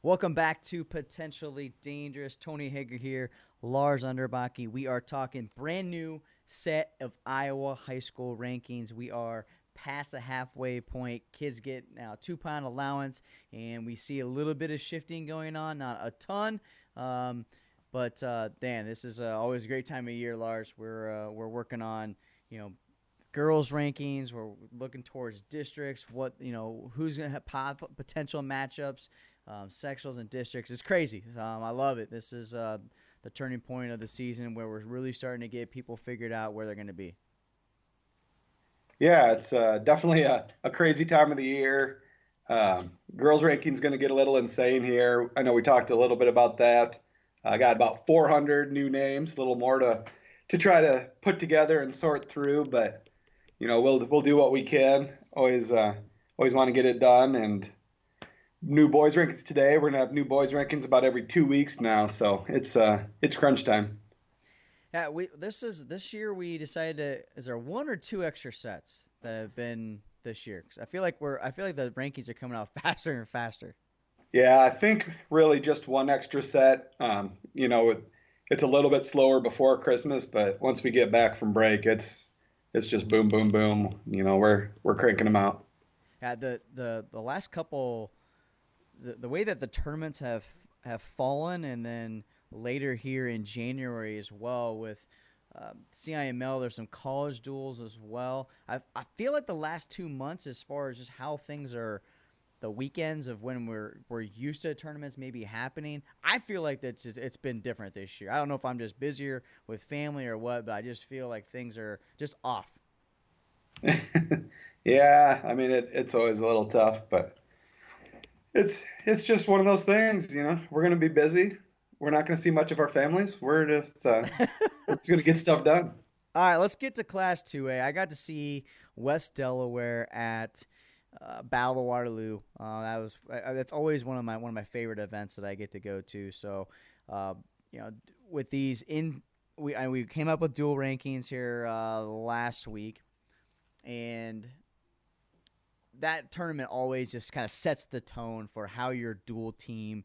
Welcome back to Potentially Dangerous. Tony Hager here, Lars Underbakke. We are talking brand new set of Iowa high school rankings. We are past the halfway point. Kids get now 2 pound allowance, and we see a little bit of shifting going on, not a ton. But Dan, this is always a great time of year, Lars. We're working on girls rankings. We're looking towards districts. Who's going to have potential matchups, sectionals and districts. It's crazy. I love it. This is the turning point of the season where we're really starting to get people figured out where they're going to be. Yeah, it's definitely a crazy time of the year. Girls ranking's going to get a little insane here. I know we talked a little bit about that. I got about 400 new names, a little more to try to put together and sort through, but we'll do what we can. Always want to get it done. And new boys rankings today. We're gonna have new boys rankings about every 2 weeks now, so it's crunch time. Yeah, this year we decided to. Is there one or two extra sets that have been this year? Because I feel like the rankings are coming out faster and faster. Yeah, I think really just one extra set. It's a little bit slower before Christmas, but once we get back from break, it's just boom, boom, boom. We're cranking them out. Yeah, the last couple, the way that the tournaments have fallen, and then later here in January as well with CIML. There's some college duels as well. I feel like the last 2 months, as far as just how things are, the weekends of when we're used to tournaments maybe happening. I feel like it's been different this year. I don't know if I'm just busier with family or what, but I just feel like things are just off. Yeah, I mean it's always a little tough, but it's it's just one of those things. We're gonna be busy. We're not gonna see much of our families. We're just gonna get stuff done. All right, let's get to Class 2A. I got to see West Delaware at Battle of Waterloo. That's always one of my favorite events that I get to go to. So, uh, with these we came up with dual rankings here last week, and that tournament always just kind of sets the tone for how your dual team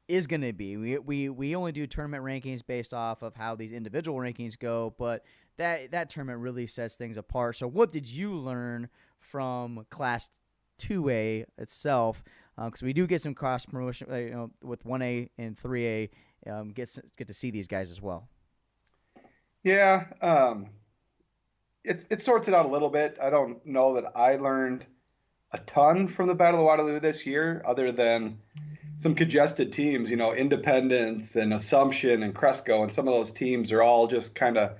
is going to be. We only do tournament rankings based off of how these individual rankings go, but that tournament really sets things apart. So, what did you learn from Class 2A itself? Because we do get some cross promotion, with 1A and 3A. Get to see these guys as well. Yeah, it sorts it out a little bit. I don't know that I learned a ton from the Battle of Waterloo this year, other than some congested teams. Independence and Assumption and Cresco, and some of those teams are all just kind of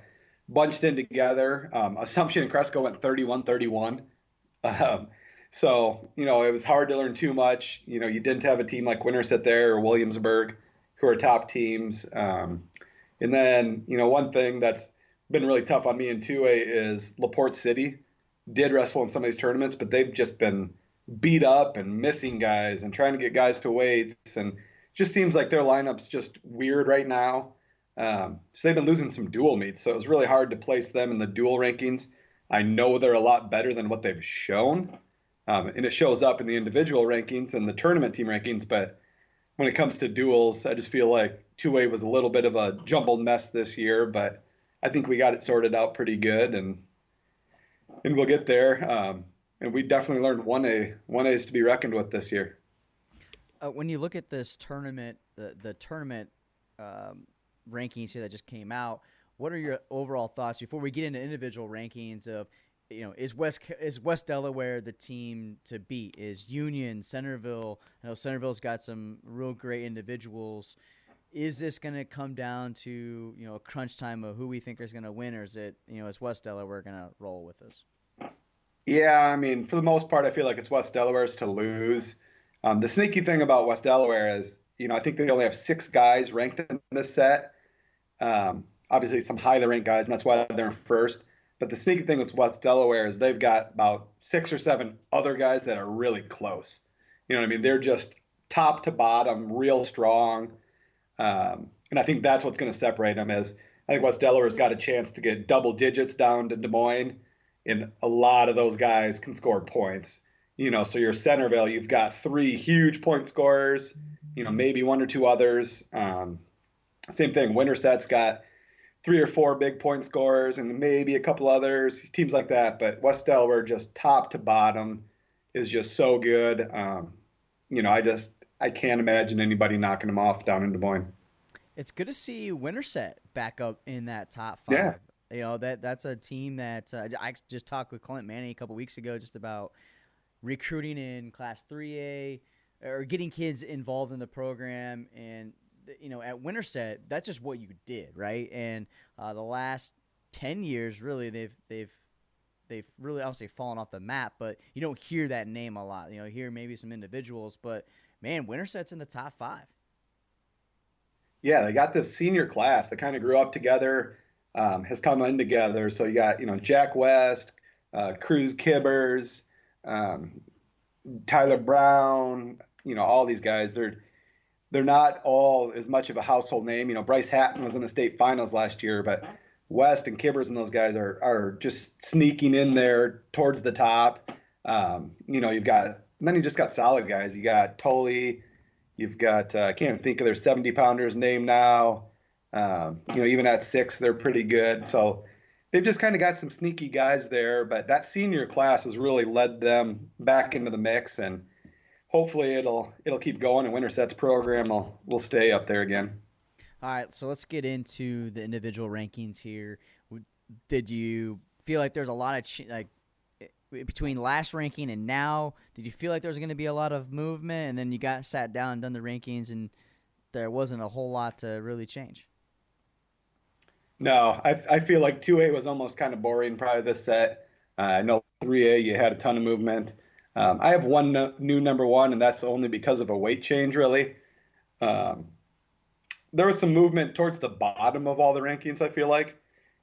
bunched in together. Assumption and Cresco went 31-31. Um, so it was hard to learn too much. You didn't have a team like Winterset there or Williamsburg, who are top teams. And then, one thing that's been really tough on me in 2A is LaPorte City did wrestle in some of these tournaments, but they've just been beat up and missing guys and trying to get guys to weights. And just seems like their lineup's just weird right now. So they've been losing some dual meets. So it was really hard to place them in the dual rankings. I know they're a lot better than what they've shown. And it shows up in the individual rankings and the tournament team rankings. But when it comes to duels, I just feel like 2A was a little bit of a jumbled mess this year, but I think we got it sorted out pretty good, and we'll get there. And we definitely learned 1A. 1A is to be reckoned with this year. When you look at this tournament, the tournament um, rankings here that just came out, what are your overall thoughts before we get into individual rankings of, is West Delaware the team to beat? Is Union, Centerville? I know Centerville's got some real great individuals. Is this going to come down to a crunch time of who we think is going to win, or is West Delaware going to roll with us? Yeah, I mean, for the most part, I feel like it's West Delaware's to lose. The sneaky thing about West Delaware is, I think they only have 6 guys ranked in this set. Obviously, some highly ranked guys, and that's why they're in first. But the sneaky thing with West Delaware is they've got about 6 or 7 other guys that are really close. You know what I mean? They're just top to bottom, real strong. And I think that's what's going to separate them. Is I think West Delaware's got a chance to get double digits down to Des Moines, and a lot of those guys can score points. So your Centerville, you've got 3 huge point scorers, maybe one or two others. Same thing. Winterset's got three or four big point scorers and maybe a couple others, teams like that. But West Delaware, just top to bottom, is just so good. I can't imagine anybody knocking them off down in Des Moines. It's good to see Winterset back up in that top Yeah. five. That's a team that I just talked with Clint Manning a couple weeks ago just about recruiting in Class 3A or getting kids involved in the program. And at Winterset, that's just what you did, right? And the last 10 years, really, they've really obviously fallen off the map, but you don't hear that name a lot. You hear maybe some individuals, but man, Winterset's in the top five. Yeah, they got this senior class that kind of grew up together, has come in together. So you got, Jack West, Cruz Kibbers, um, Tyler Brown, all these guys. They're not all as much of a household name. Bryce Hatton was in the state finals last year, but West and Kibbers and those guys are just sneaking in there towards the top. You've got, and then you just got solid guys. You got Tully. You've got I can't think of their 70 pounders name now. Even at six, they're pretty good. So they've just kind of got some sneaky guys there. But that senior class has really led them back into the mix, and hopefully it'll keep going. And Winterset's program will stay up there again. All right, so let's get into the individual rankings here. Did you feel like there's a lot of between last ranking and now? Did you feel like there was going to be a lot of movement, and then you got sat down and done the rankings, and there wasn't a whole lot to really change? No, I feel like 2A was almost kind of boring probably this set. I know 3A you had a ton of movement. I have one new number one, and that's only because of a weight change, really. Um, there was some movement towards the bottom of all the rankings, I feel like.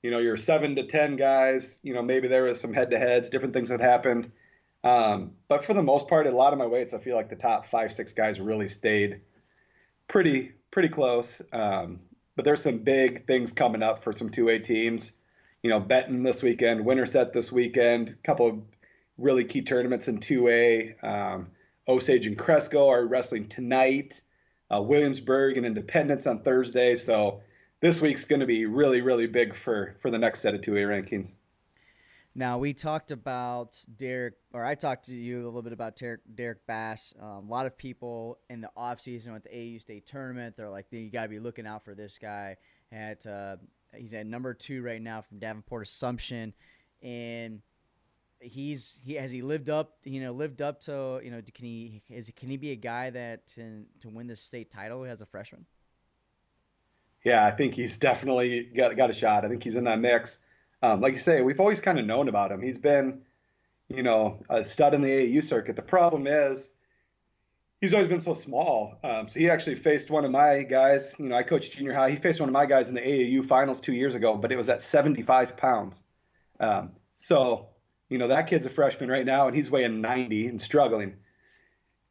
Your 7 to 10 guys, maybe there was some head to heads, different things that happened. But for the most part, a lot of my weights, I feel like the top 5, 6 guys really stayed pretty close. But there's some big things coming up for some 2A teams. Benton this weekend, Winterset this weekend, a couple of really key tournaments in 2A. Osage and Cresco are wrestling tonight. Williamsburg and Independence on Thursday. So this week's going to be really, really big for the next set of 2A rankings. Now, we talked about Derek, or I talked to you a little bit about Derek Bass. A lot of people in the offseason at the AU State Tournament, they're like, you got to be looking out for this guy. He's at number 2 right now from Davenport Assumption. And has he lived up to, can he be a guy that to win the state title as a freshman? Yeah, I think he's definitely got a shot. I think he's in that mix. Like you say, we've always kind of known about him. He's been, a stud in the AAU circuit. The problem is he's always been so small. So he actually faced one of my guys. I coached junior high. He faced one of my guys in the AAU finals 2 years ago, but it was at 75 pounds. So, that kid's a freshman right now, and he's weighing 90 and struggling.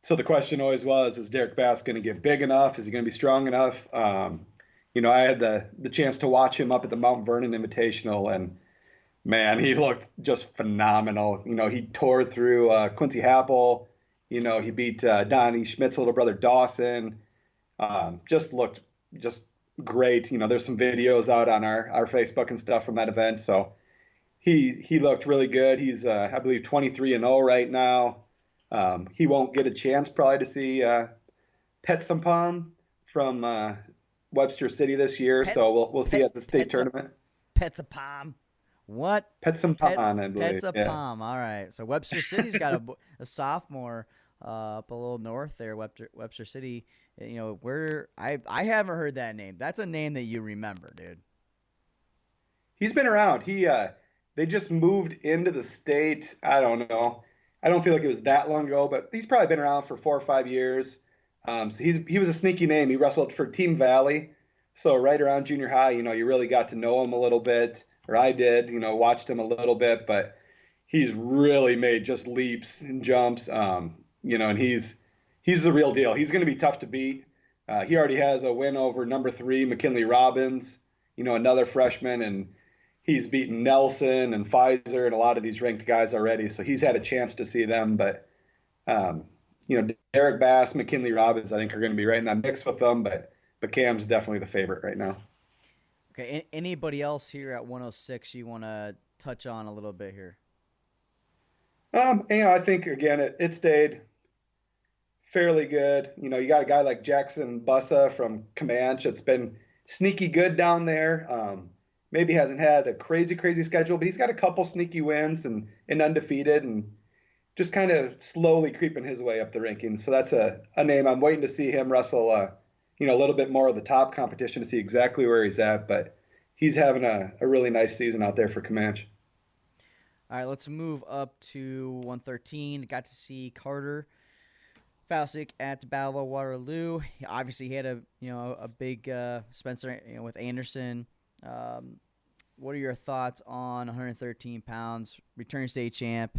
So the question always was, is Derek Bass going to get big enough? Is he going to be strong enough? I had the chance to watch him up at the Mount Vernon Invitational, and man, he looked just phenomenal. He tore through Quincy Happel. He beat Donnie Schmidt's little brother Dawson. Just looked just great. There's some videos out on our Facebook and stuff from that event. So he looked really good. He's I believe 23-0 right now. He won't get a chance probably to see Petsampam from Webster City this year, Pet, so we'll see pet, at the state tournament. Pet's a palm. What? Petsampam, I believe. Pet's a Yeah. palm. All right. So Webster City's got a sophomore up a little north there. Webster City. Where I haven't heard that name. That's a name that you remember, dude. He's been around. They just moved into the state. I don't know. I don't feel like it was that long ago, but he's probably been around for 4 or 5 years. So he was a sneaky name. He wrestled for Team Valley. So right around junior high, you really got to know him a little bit, or I did, watched him a little bit, but he's really made just leaps and jumps. And he's the real deal. He's going to be tough to beat. He already has a win over number 3, McKinley Robbins, another freshman, and he's beaten Nelson and Pfizer and a lot of these ranked guys already. So he's had a chance to see them, but Derek Bass, McKinley Robbins, I think are going to be right in that mix with them, but Cam's definitely the favorite right now. Okay. Anybody else here at 106 you want to touch on a little bit here? I think again it stayed fairly good. You got a guy like Jackson Bussa from Comanche. It's been sneaky good down there. Maybe hasn't had a crazy schedule, but he's got a couple sneaky wins and undefeated and just kind of slowly creeping his way up the rankings. So that's a name I'm waiting to see him wrestle. A little bit more of the top competition to see exactly where he's at, but he's having a really nice season out there for Comanche. All right, let's move up to 113. Got to see Carter Fausick at Battle of Waterloo. Obviously, he had a big Spencer with Anderson. What are your thoughts on 113 pounds, returning state champ?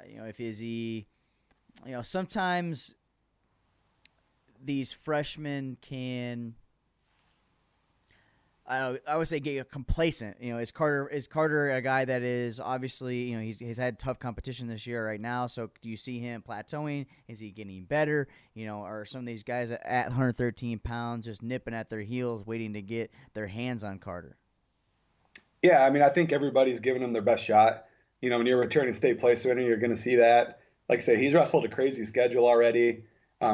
If is he, sometimes these freshmen can, I would say get complacent. Is Carter a guy that is obviously, he's had tough competition this year right now. So do you see him plateauing? Is he getting better? Are some of these guys at 113 pounds just nipping at their heels, waiting to get their hands on Carter? Yeah, I mean, I think everybody's giving him their best shot. When you're returning state place winner, you're going to see that. Like I say, he's wrestled a crazy schedule already.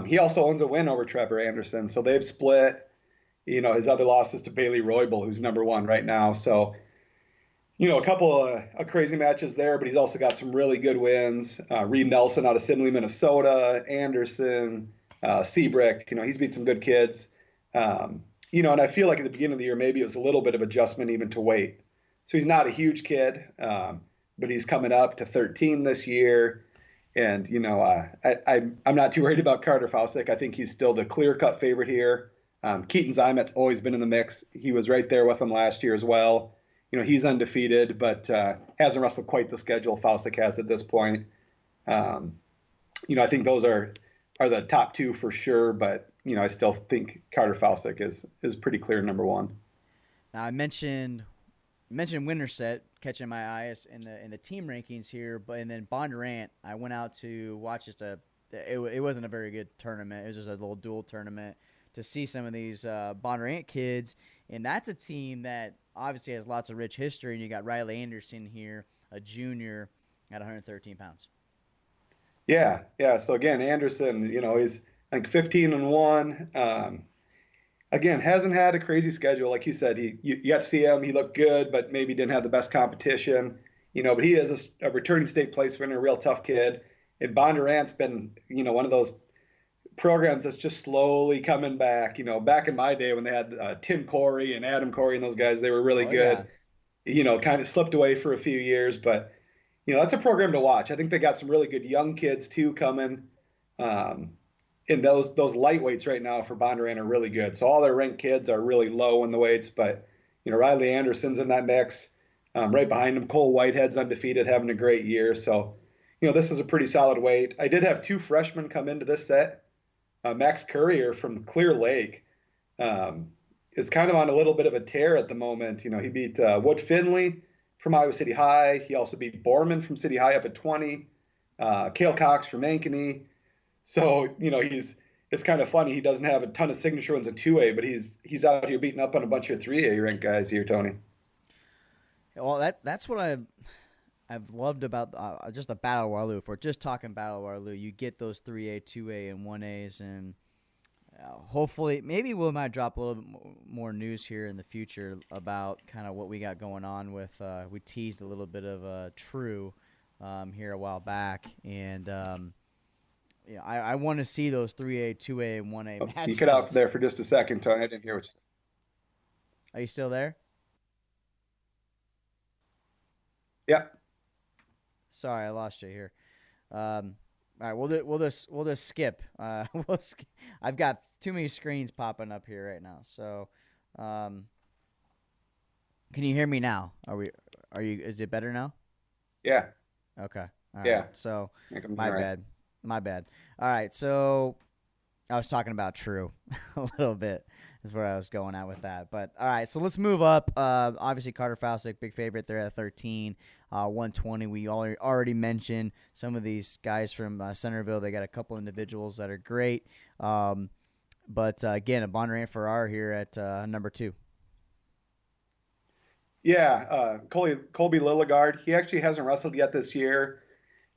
He also owns a win over Trevor Anderson, so they've split. His other losses to Bailey Roybal, who's number one right now. So, a couple of crazy matches there, but he's also got some really good wins. Reed Nelson out of Simley, Minnesota, Anderson, Seabrick. He's beat some good kids. And I feel like at the beginning of the year, maybe it was a little bit of adjustment even to weight. So he's not a huge kid, but he's coming up to 13 this year. And, I'm not too worried about Carter Fausick. I think he's still the clear-cut favorite here. Keaton Zymet's always been in the mix. He was right there with him last year as well. He's undefeated, but hasn't wrestled quite the schedule Fausick has at this point. I think those are the top two for sure, but I still think Carter Fausick is pretty clear number one. Now I mentioned Winterset catching my eyes in the team rankings here, and then Bondurant, I went out to watch it wasn't a very good tournament. It was just a little dual tournament to see some of these Bondurant kids, and that's a team that obviously has lots of rich history. And you got Riley Anderson here, a junior at 113 pounds. Yeah. So again, Anderson, he's like 15-1. Again, hasn't had a crazy schedule, like you said. You got to see him. He looked good, but maybe didn't have the best competition. But he is a returning state place winner, a real tough kid. And Bondurant's been, one of those programs that's just slowly coming back. Back in my day when they had Tim Corey and Adam Corey and those guys, they were really good. Yeah. Kind of slipped away for a few years, but that's a program to watch. I think they got some really good young kids too coming. And those lightweights right now for Bondurant are really good. So all their ranked kids are really low in the weights, but Riley Anderson's in that mix. Right behind him, Cole Whitehead's undefeated, having a great year. So this is a pretty solid weight. I did have two freshmen come into this set. Max Courier from Clear Lake is kind of on a little bit of a tear at the moment. He beat Wood Finley from Iowa City High. He also beat Borman from City High up at 20. Cale Cox from Ankeny. So it's kind of funny. He doesn't have a ton of signature wins at 2A, but he's out here beating up on a bunch of 3A ranked guys here, Tony. Well, that's what I've loved about just the Battle of Waterloo. If we're just talking Battle of Waterloo, you get those 3A, 2A, and 1As, and hopefully, maybe we might drop a little bit more news here in the future about kind of what we got going on with. We teased a little bit of True here a while back, and I want to see those 3A, 2A, and 1A matchups. You cut out there for just a second, Tony. I didn't hear what you said. Are you still there? Yeah. Sorry, I lost you here. All right, we'll just skip. I've got too many screens popping up here right now. So, can you hear me now? Is it better now? Yeah. Okay. All yeah. Right. So, my bad. All right. So, I was talking about True a little bit is where I was going at with that. But all right, so let's move up. Obviously, Carter Fausick, big favorite. They're at 13, 120. We already mentioned some of these guys from Centerville. They got a couple individuals that are great. But again, a Bondurant Farrar here at number 2. Yeah, Colby Lilligard. He actually hasn't wrestled yet this year.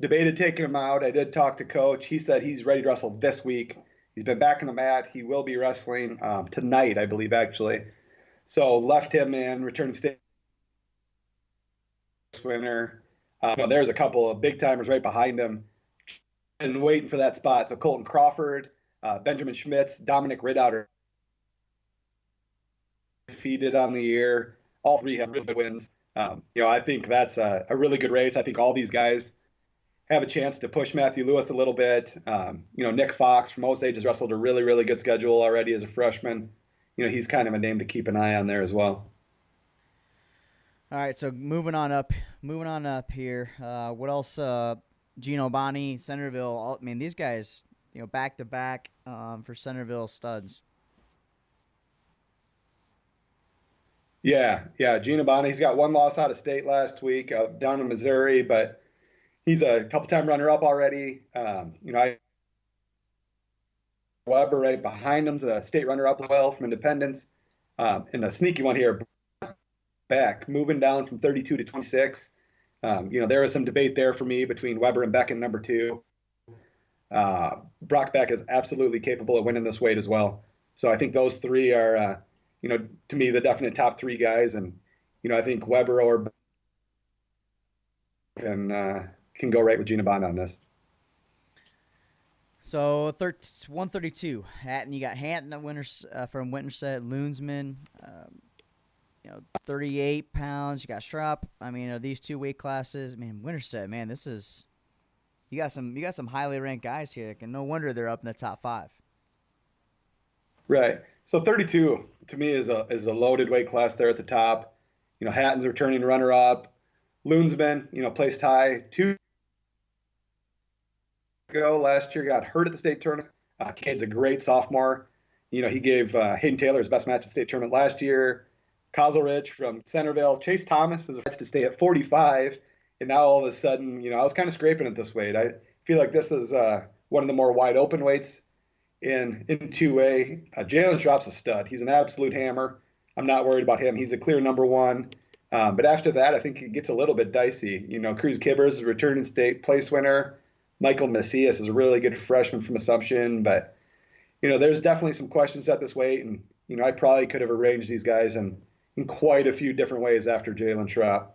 Debated taking him out. I did talk to coach. He said he's ready to wrestle this week. He's been back on the mat. He will be wrestling tonight, I believe, actually. So left him in, returning state winner. There's a couple of big timers right behind him and waiting for that spot. So Colton Crawford, Benjamin Schmitz, Dominic Ridouter defeated on the year. All three have really good wins. I think that's a really good race. I think all these guys have a chance to push Matthew Lewis a little bit. Nick Fox from Osage has wrestled a really, really good schedule already as a freshman. He's kind of a name to keep an eye on there as well. All right, so moving on up here. What else? Gino Bonney, Centerville. I mean, these guys, back to back for Centerville studs. Yeah. Gino Bonney, he's got one loss out of state last week, down in Missouri, but he's a couple-time runner-up already. Weber right behind him's a state runner-up as well from Independence. And a sneaky one here, Beck, moving down from 32 to 26. There was some debate there for me between Weber and Beck in number 2. Brock Beck is absolutely capable of winning this weight as well. So I think those three are, to me, the definite top 3 guys. And, I think Weber or can go right with Gina Bond on this. So 132. You got Hatton from Winterset, Loonsman, 38 pounds. You got Schrupp. I mean, are these 2 weight classes? Man, Winterset, man, this is you got some highly ranked guys here. And no wonder they're up in the top 5. Right. So 32 to me is a loaded weight class there at the top. Hatton's returning runner up. Loonsman, placed high 2 ago last year, got hurt at the state tournament. Cade's a great sophomore. He gave Hayden Taylor his best match at the state tournament last year. Kozelrich from Centerville. Chase Thomas is to stay at 45. And now all of a sudden, I was kind of scraping at this weight. I feel like this is one of the more wide open weights in 2A. Jalen Schropp's a stud. He's an absolute hammer. I'm not worried about him. He's a clear number 1. But after that, I think it gets a little bit dicey. Cruz Kibbers is a returning state place winner. Michael Macias is a really good freshman from Assumption. But, there's definitely some questions at this weight. And, I probably could have arranged these guys in quite a few different ways after Jalen Schropp.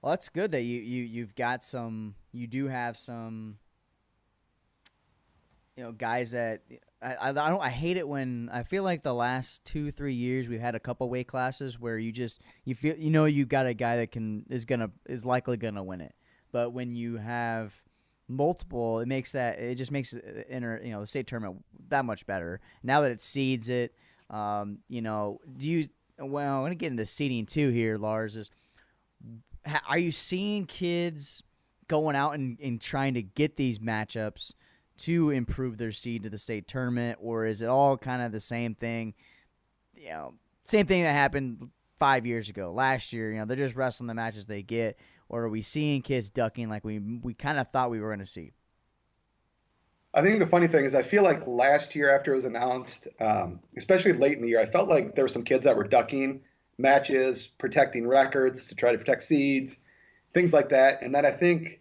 Well, that's good that you've got some. You do have some. Guys that I hate it when I feel like the last 2-3 years we've had a couple weight classes where you feel you got a guy that is likely gonna win it, but when you have multiple, it just makes the state tournament that much better. Now that it seeds it, I'm gonna get into seeding too here, Lars. Are you seeing kids going out and trying to get these matchups to improve their seed to the state tournament, or is it all kind of the same thing? Same thing that happened 5 years ago. Last year, they're just wrestling the matches they get, or are we seeing kids ducking like we kind of thought we were going to see? I think the funny thing is I feel like last year after it was announced, especially late in the year, I felt like there were some kids that were ducking matches, protecting records to try to protect seeds, things like that. And then I think,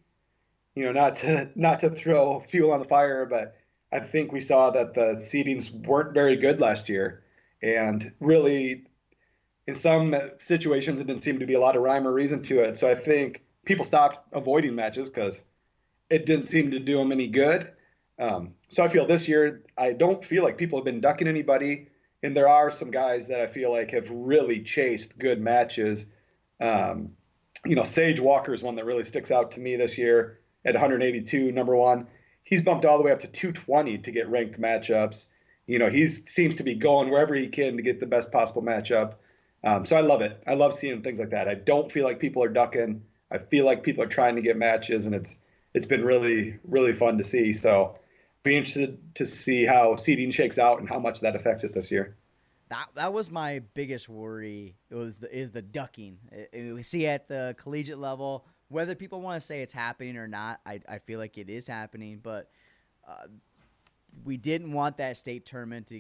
not to throw fuel on the fire, but I think we saw that the seedings weren't very good last year. And really, in some situations, it didn't seem to be a lot of rhyme or reason to it. So I think people stopped avoiding matches because it didn't seem to do them any good. So I feel this year, I don't feel like people have been ducking anybody. And there are some guys that I feel like have really chased good matches. Sage Walker is one that really sticks out to me this year at 182, number 1. He's bumped all the way up to 220 to get ranked matchups. He seems to be going wherever he can to get the best possible matchup. So I love it. I love seeing things like that. I don't feel like people are ducking. I feel like people are trying to get matches, and it's been really, really fun to see. So Be interested to see how seeding shakes out and how much that affects it this year. That was my biggest worry. Is the ducking. We see at the collegiate level whether people want to say it's happening or not. I feel like it is happening, but uh, we didn't want that state tournament to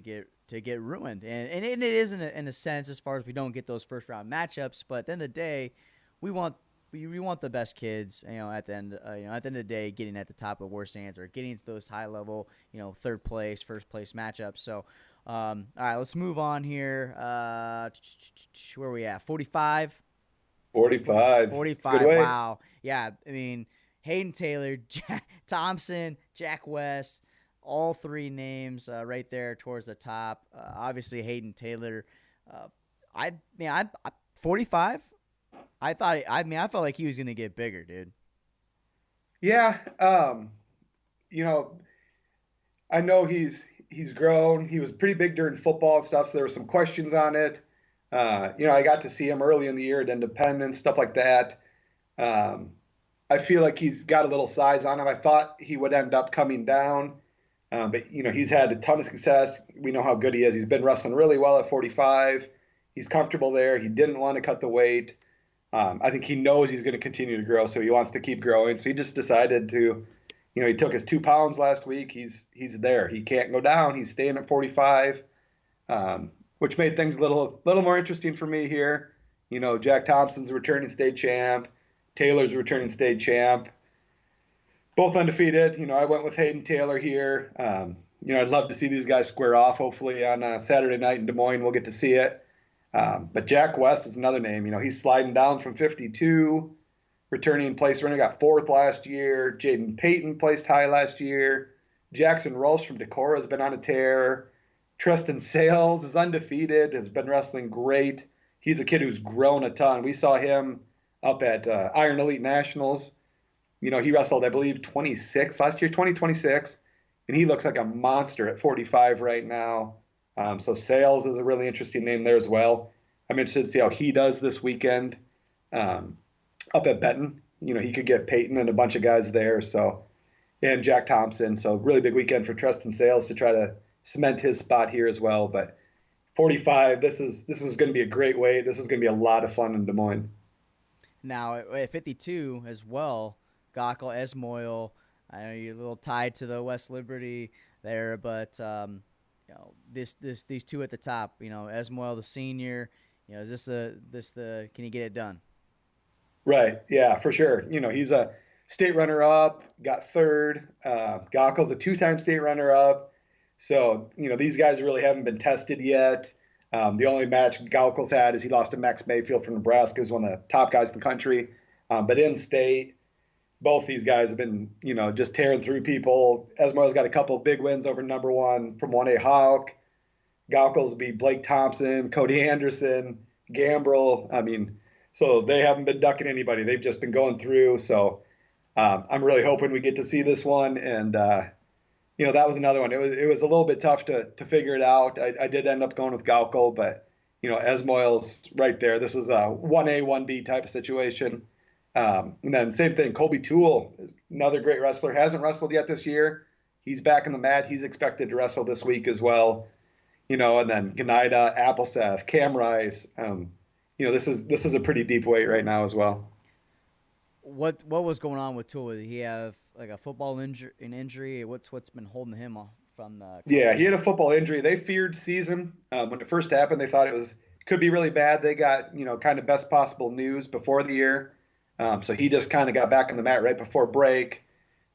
get ruined, and it is in a sense as far as we don't get those first round matchups. But at the end of the day, we want we want the best kids. At the end at the end of the day, getting at the top of the war stands or getting into those high level third place, first place matchups. So. All right, let's move on here. Where are we at? 45? 45. It's a good 45. way. Wow. Yeah, I mean, Hayden Taylor, Jack Thompson, Jack West, all three names right there towards the top. Obviously, Hayden Taylor. I mean, I 45. I felt like he was gonna get bigger, dude. Yeah. You know, I know he's grown. He was pretty big during football and stuff, so there were some questions on it. I got to see him early in the year at Independence, stuff like that. Um, I feel like he's got a little size on him. I thought he would end up coming down, but he's had a ton of success. We know how good he is. He's been wrestling really well at 45. He's comfortable there. He didn't want to cut the weight. I think he knows he's going to continue to grow, so he wants to keep growing. So he just decided to, he took his 2 pounds last week. He's there. He can't go down. He's staying at 45, which made things a little more interesting for me here. Jack Thompson's a returning state champ. Taylor's a returning state champ. Both undefeated. I went with Hayden Taylor here. I'd love to see these guys square off. Hopefully on Saturday night in Des Moines, we'll get to see it. But Jack West is another name. He's sliding down from 52, returning place runner, got fourth last year. Jaden Payton placed high last year. Jackson Rolfe from Decorah has been on a tear. Tristan Sales is undefeated, has been wrestling great. He's a kid who's grown a ton. We saw him up at Iron Elite Nationals. He wrestled, I believe, 26 last year, 2026, and he looks like a monster at 45 right now. So Sales is a really interesting name there as well. I'm interested to see how he does this weekend up at Benton. He could get Peyton and a bunch of guys there. So, and Jack Thompson. So really big weekend for Tristan Sales to try to cement his spot here as well. But 45, this is going to be a great weight. This is going to be a lot of fun in Des Moines. Now at 52 as well, Gockel, Esmoil. I know you're a little tied to the West Liberty there, but these two at the top. Esmoil the senior. Is this can he get it done? Right. Yeah, for sure. He's a state runner-up, got third. Gockel's a two-time state runner-up. So, these guys really haven't been tested yet. The only match Gaukel's had is he lost to Max Mayfield from Nebraska, who's one of the top guys in the country. But in state, both these guys have been, just tearing through people. Esmoil's got a couple of big wins over number one from 1A Hawk. Gaukel's beat Blake Thompson, Cody Anderson, Gambrel. I mean, so they haven't been ducking anybody. They've just been going through. So I'm really hoping we get to see this one. And, that was another one. It was a little bit tough to figure it out. I did end up going with Gaukel, but, Esmoil's right there. This is a 1A, 1B type of situation. And then same thing, Colby Toole, another great wrestler, hasn't wrestled yet this year. He's back in the mat. He's expected to wrestle this week as well. And then Gnida, Appleseth, Cam Rice. This is a pretty deep weight right now as well. What was going on with Toole? Did he have like a football injury? What's been holding him off from the? Yeah, he had a football injury. They feared season when it first happened. They thought it could be really bad. They got kind of best possible news before the year. So he just kind of got back on the mat right before break.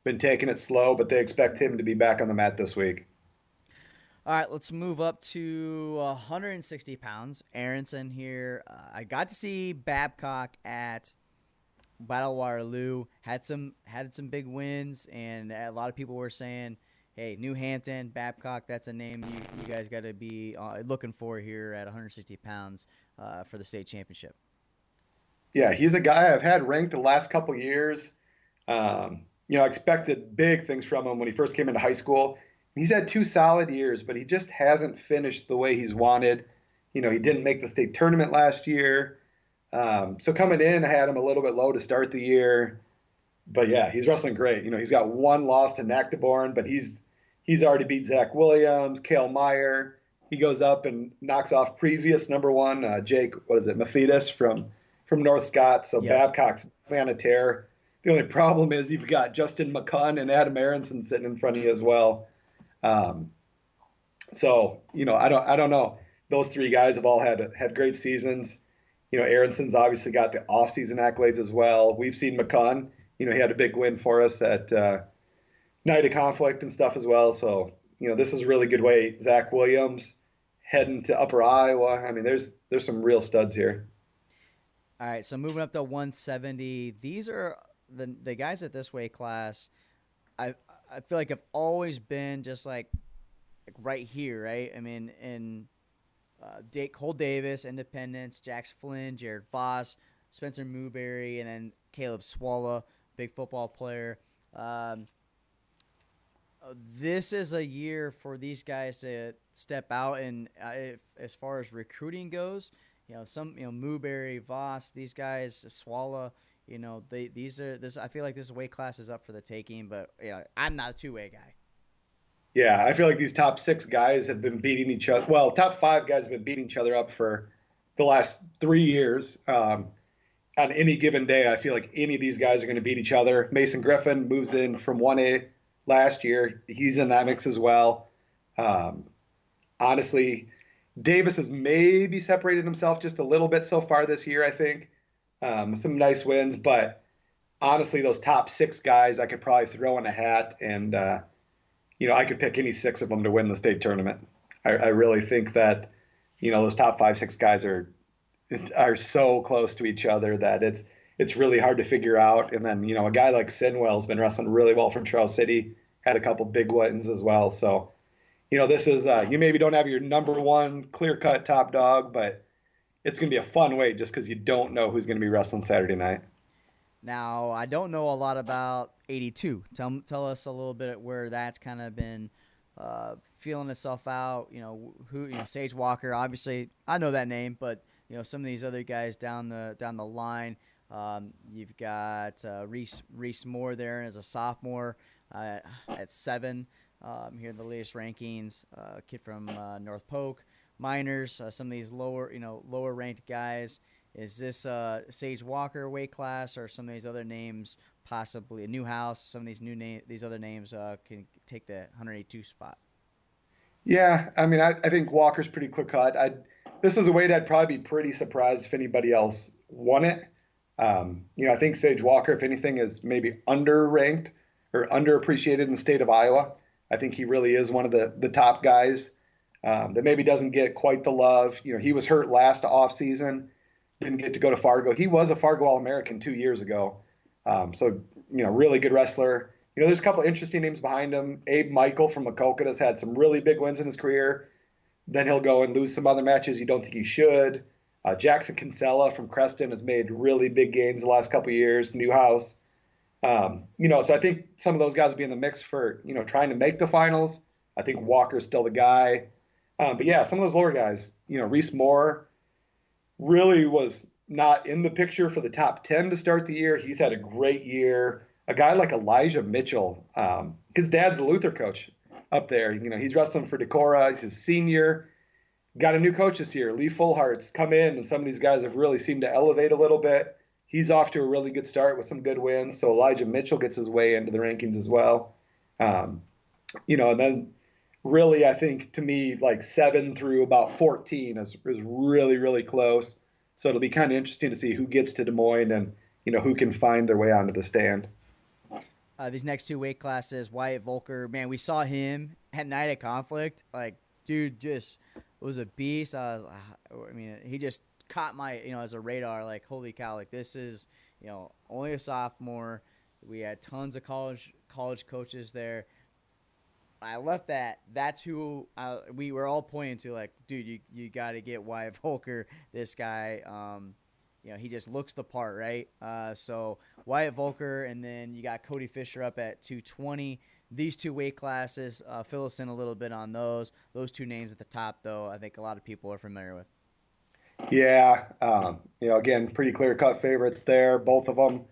Been taking it slow, but they expect him to be back on the mat this week. All right, let's move up to 160 pounds. Aronson here. I got to see Babcock at Battle Waterloo. Had some big wins, and a lot of people were saying, "Hey, New Hampton, Babcock, that's a name you guys got to be looking for here at 160 pounds for the state championship." Yeah, he's a guy I've had ranked the last couple years. I expected big things from him when he first came into high school. He's had 2 solid years, but he just hasn't finished the way he's wanted. He didn't make the state tournament last year. So coming in, I had him a little bit low to start the year. But yeah, he's wrestling great. He's got one loss to Nactaborn, but he's He's already beat Zach Williams, Kale Meyer. He goes up and knocks off previous number one, Jake, what is it, Mathidis from North Scott. So Yep. Babcock's on a tear. The only problem is you've got Justin McCunn and Adam Aronson sitting in front of you as well. Um, so I don't know. Those three guys have all had great seasons. Aronson's obviously got the offseason accolades as well. We've seen McCunn. He had a big win for us at Night of Conflict and stuff as well. So this is a really good way. Zach Williams heading to Upper Iowa. I mean, there's some real studs here. All right, so moving up to 170. These are the guys at this weight class. I I feel like have always been just like right here, right? I mean, in Cole Davis, Independence, Jax Flynn, Jared Voss, Spencer Newberry, and then Caleb Swalla, big football player. Um, this is a year for these guys to step out, and as far as recruiting goes, Newberry, Voss, these guys, Swalla. These are this. I feel like this weight class is up for the taking, but I'm not a two-way guy. Yeah, I feel like these top six guys have been beating each other. Well, top five guys have been beating each other up for the last 3 years. On any given day, I feel like any of these guys are going to beat each other. Mason Griffin moves in from 1A last year. He's in that mix as well. Um, Honestly, Davis has maybe separated himself just a little bit so far this year, I think. Some nice wins, but honestly, those top six guys I could probably throw in a hat, and I could pick any six of them to win the state tournament. I really think that those top five, six guys are so close to each other that it's really hard to figure out. And then a guy like Sinwell's been wrestling really well from Charles City, had a couple big wins as well. So this is you maybe don't have your number one clear cut top dog, but it's going to be a fun weight just because you don't know who's going to be wrestling Saturday night. Now, I don't know a lot about 82. Tell us a little bit where that's kind of been feeling itself out. Sage Walker. Obviously, I know that name, but some of these other guys down the line. You've got Reese Moore there as a sophomore at 7 here in the latest rankings. Kid from North Polk Miners. Some of these lower ranked guys. Is this Sage Walker weight class, or some of these other names possibly a Newhouse? Some of these other names can take the 182 spot. Yeah, I mean, I think Walker's pretty clear cut. This is a weight I'd probably be pretty surprised if anybody else won it. I think Sage Walker, if anything, is maybe underranked or underappreciated in the state of Iowa. I think he really is one of the top guys that maybe doesn't get quite the love. He was hurt last off season, didn't get to go to Fargo. He was a Fargo All-American 2 years ago. So really good wrestler. There's a couple of interesting names behind him. Abe Michael from Maquoketa has had some really big wins in his career. Then he'll go and lose some other matches you don't think he should. Jackson Kinsella from Creston has made really big gains the last couple of years. Newhouse. So I think some of those guys will be in the mix for, trying to make the finals. I think Walker's still the guy. But yeah, some of those lower guys, Reese Moore really was not in the picture for the top 10 to start the year. He's had a great year. A guy like Elijah Mitchell, his dad's the Luther coach up there. He's wrestling for Decorah. He's his senior. Got a new coach this year. Lee Fullhart's come in, and some of these guys have really seemed to elevate a little bit. He's off to a really good start with some good wins. So Elijah Mitchell gets his way into the rankings as well. And then really, I think to me, like 7 through about 14 is really, really close. So it'll be kind of interesting to see who gets to Des Moines and, who can find their way onto the stand. These next two weight classes, Wyatt Volker, man, we saw him at Night of Conflict. Like, dude, just was a beast. He just caught my, as a radar. Like, holy cow! Like, this is, only a sophomore. We had tons of college coaches there. I left that. That's who we were all pointing to. Like, dude, you got to get Wyatt Volker. This guy. He just looks the part, right? So Wyatt Volker, and then you got Cody Fisher up at 220. These two weight classes, fill us in a little bit on those. Those two names at the top, though, I think a lot of people are familiar with. Yeah, again, pretty clear-cut favorites there. Both of them,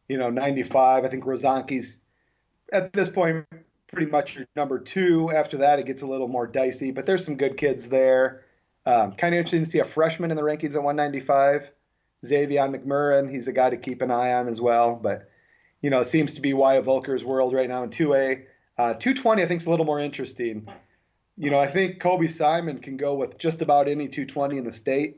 95. I think Rozanski's at this point pretty much your number two. After that, it gets a little more dicey, but there's some good kids there. Kind of interesting to see a freshman in the rankings at 195. Xavier McMurrin, he's a guy to keep an eye on as well. But, it seems to be Wyatt Volker's world right now in 2A. 220, I think, is a little more interesting. I think Kobe Simon can go with just about any 220 in the state.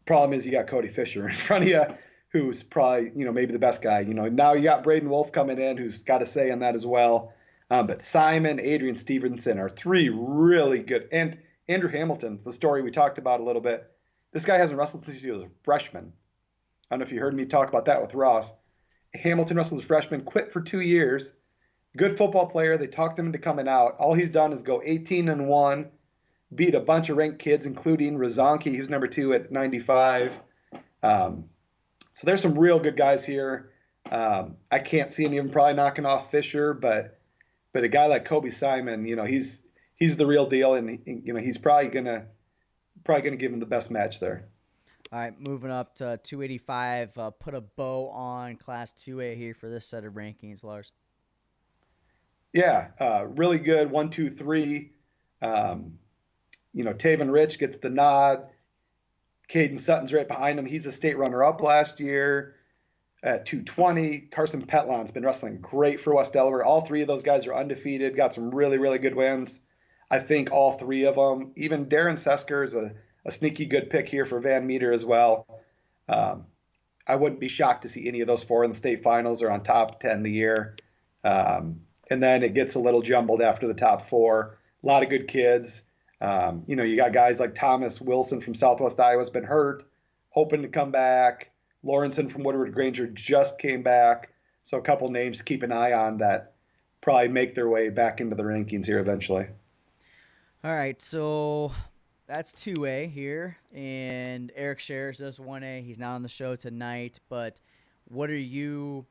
Problem is, you got Cody Fisher in front of you, who's probably, maybe the best guy. Now you got Braden Wolf coming in, who's got a say on that as well. But Simon, Adrian Stevenson are three really good. And Andrew Hamilton's the story we talked about a little bit. This guy hasn't wrestled since he was a freshman. I don't know if you heard me talk about that with Ross. Hamilton wrestled as a freshman, quit for 2 years. Good football player. They talked him into coming out. All he's done is go 18-1, beat a bunch of ranked kids, including Rozonki, who's number 2 at 95. So there's some real good guys here. I can't see any of them probably knocking off Fisher, but a guy like Kobe Simon, he's the real deal, and he's probably gonna give him the best match there. All right, moving up to 285. Put a bow on Class 2A here for this set of rankings, Lars. Yeah, really good. 1, 2, 3. Taven Rich gets the nod. Caden Sutton's right behind him. He's a state runner-up last year at 220. Carson Petlon's been wrestling great for West Delaware. All three of those guys are undefeated, got some really, really good wins. I think all three of them. Even Darren Sesker is a sneaky good pick here for Van Meter as well. I wouldn't be shocked to see any of those four in the state finals or on top 10 the year. And then it gets a little jumbled after the top four. A lot of good kids. You got guys like Thomas Wilson from Southwest Iowa's been hurt, hoping to come back. Lawrenson from Woodward Granger just came back. So a couple names to keep an eye on that probably make their way back into the rankings here eventually. All right, so that's 2A here, and Eric Shares does 1A. He's not on the show tonight, but what are you,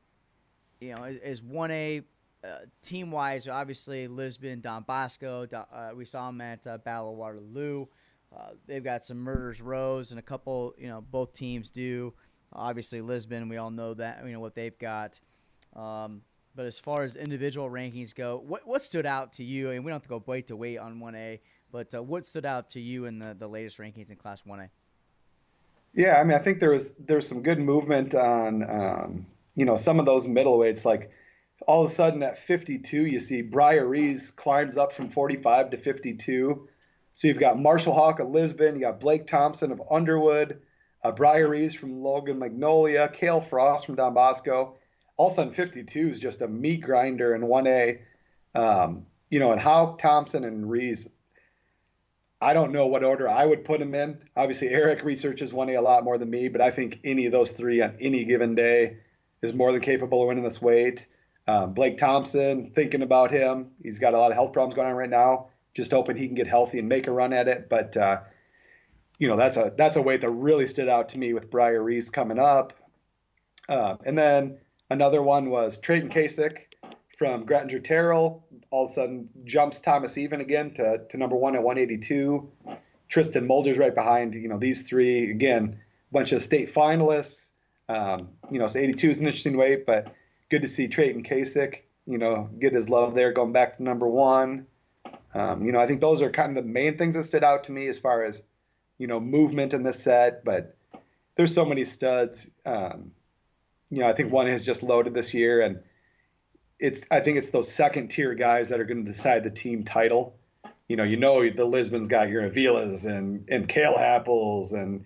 is 1A team-wise? Obviously, Lisbon, Don Bosco, we saw him at Battle of Waterloo. They've got some Murders Rows, and a couple, both teams do. Obviously, Lisbon, we all know that, what they've got. But as far as individual rankings go, what stood out to you? And we don't have to go weight to weight on 1A, but what stood out to you in the latest rankings in Class 1A? Yeah, I think there's some good movement on some of those middleweights. Like all of a sudden at 52, you see Briar Rees climbs up from 45 to 52. So you've got Marshall Hawk of Lisbon, you got Blake Thompson of Underwood, Briar Rees from Logan Magnolia, Cale Frost from Don Bosco. All of a sudden 52 is just a meat grinder in 1A. And Hawk, Thompson, and Rees, I don't know what order I would put them in. Obviously, Eric researches 1A a lot more than me, but I think any of those three on any given day is more than capable of winning this weight. Blake Thompson, thinking about him. He's got a lot of health problems going on right now. Just hoping he can get healthy and make a run at it. But, that's a weight that really stood out to me with Briar Rees coming up. And then another one was Trayton Kasich from Grettinger Terrell. All of a sudden jumps Thomas Even again to number 1 at 182. Tristan Mulder's right behind, these three. Again, a bunch of state finalists. So 82 is an interesting weight, but good to see Trayton Kasich, get his love there going back to number 1. I think those are kind of the main things that stood out to me as far as, movement in this set, but there's so many studs. I think one has just loaded this year, and I think it's those second tier guys that are going to decide the team title. The Lisbon's got your Avilas and Kale Apples and,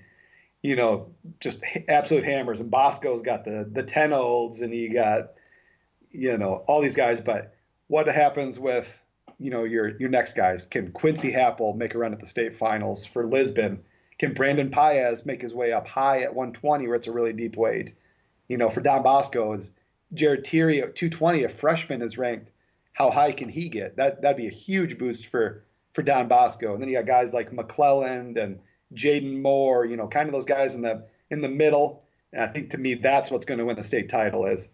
just absolute hammers. And Bosco's got the 10 olds, and you got, all these guys. But what happens with, your next guys? Can Quincy Happel make a run at the state finals for Lisbon? Can Brandon Paez make his way up high at 120 where it's a really deep weight? For Don Bosco, is Jared Thierry at 220, a freshman, is ranked. How high can he get? That'd be a huge boost for Don Bosco. And then you got guys like McClelland and Jaden Moore, kind of those guys in the middle. And I think to me that's what's going to win the state title is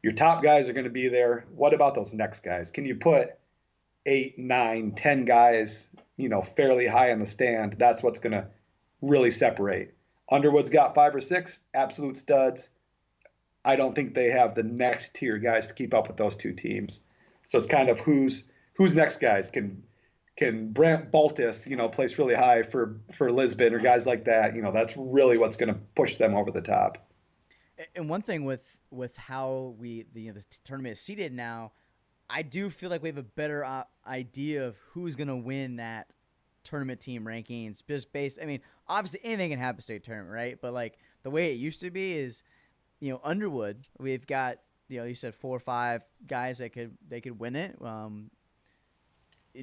your top guys are going to be there. What about those next guys? Can you put 8, 9, 10 guys, fairly high on the stand? That's what's going to really separate. Underwood's got 5 or 6 absolute studs. I don't think they have the next tier guys to keep up with those two teams. So it's kind of who's next guys can Brant Baltus, place really high for Lisbon or guys like that. That's really what's going to push them over the top. And one thing with how the tournament is seated now, I do feel like we have a better idea of who's going to win that tournament team rankings. Just based, I mean, obviously anything can happen state tournament, right? But like the way it used to be is, Underwood, we've got, you said 4 or 5 guys that could win it.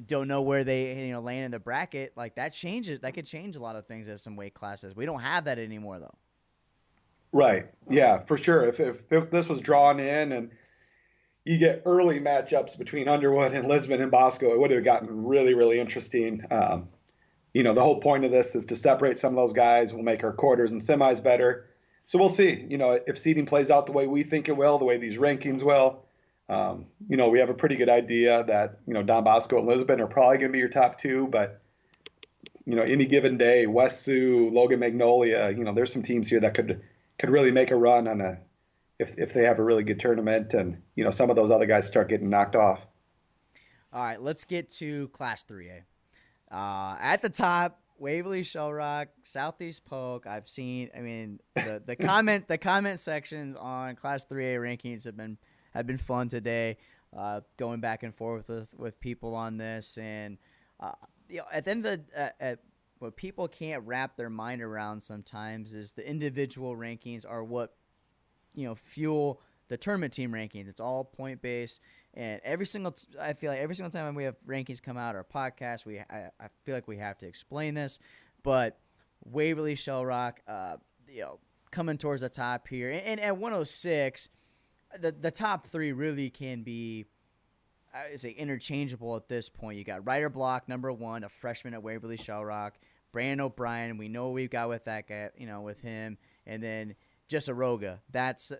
Don't know where they land in the bracket. Like that changes. That could change a lot of things as some weight classes. We don't have that anymore though. Right. Yeah, for sure. If this was drawn in and you get early matchups between Underwood and Lisbon and Bosco, it would have gotten really, really interesting. The whole point of this is to separate some of those guys. We'll make our quarters and semis better. So we'll see, if seeding plays out the way we think it will, the way these rankings will. We have a pretty good idea that, Don Bosco and Lisbon are probably going to be your top 2, but, any given day, West Sioux, Logan Magnolia, there's some teams here that could really make a run on if they have a really good tournament and, some of those other guys start getting knocked off. All right, let's get to Class 3A. At the top, Waverly Shell Rock, Southeast Polk. I've seen. I mean, the comment sections on Class 3A rankings have been fun today. Going back and forth with people on this, and at the end of what people can't wrap their mind around sometimes is the individual rankings are what fuel the tournament team rankings. It's all point based. And I feel like every single time we have rankings come out or podcast, I feel like we have to explain this. But Waverly Shell Rock, coming towards the top here, and at 106, the top 3 really can be, I would say, interchangeable at this point. You got Ryder Block, number 1, a freshman at Waverly Shell Rock. Brandon O'Brien, we know what we've got with that guy, with him, and then Jessaroga. That's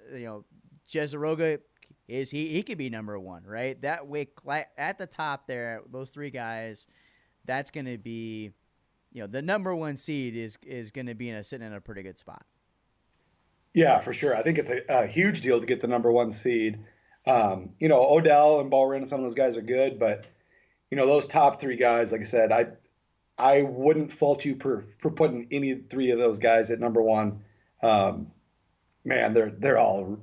Jessaroga. He could be number 1, right? That way at the top there, those 3 guys, that's going to be, the number 1 seed is going to be sitting in a pretty good spot. Yeah, for sure. I think it's a huge deal to get the number 1 seed. Odell and Ballrin and some of those guys are good, but those top 3 guys, like I said, I wouldn't fault you for putting any 3 of those guys at number 1. Man, they're all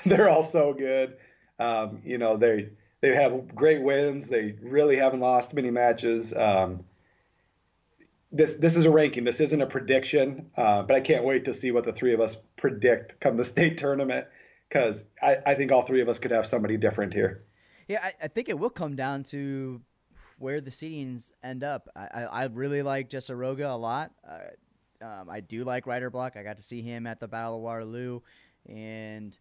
they're all so good. They have great wins. They really haven't lost many matches. This is a ranking. This isn't a prediction, but I can't wait to see what the 3 of us predict come the state tournament because I think all 3 of us could have somebody different here. Yeah, I think it will come down to where the seedings end up. I really like Jessaroga a lot. I do like Ryder Block. I got to see him at the Battle of Waterloo, and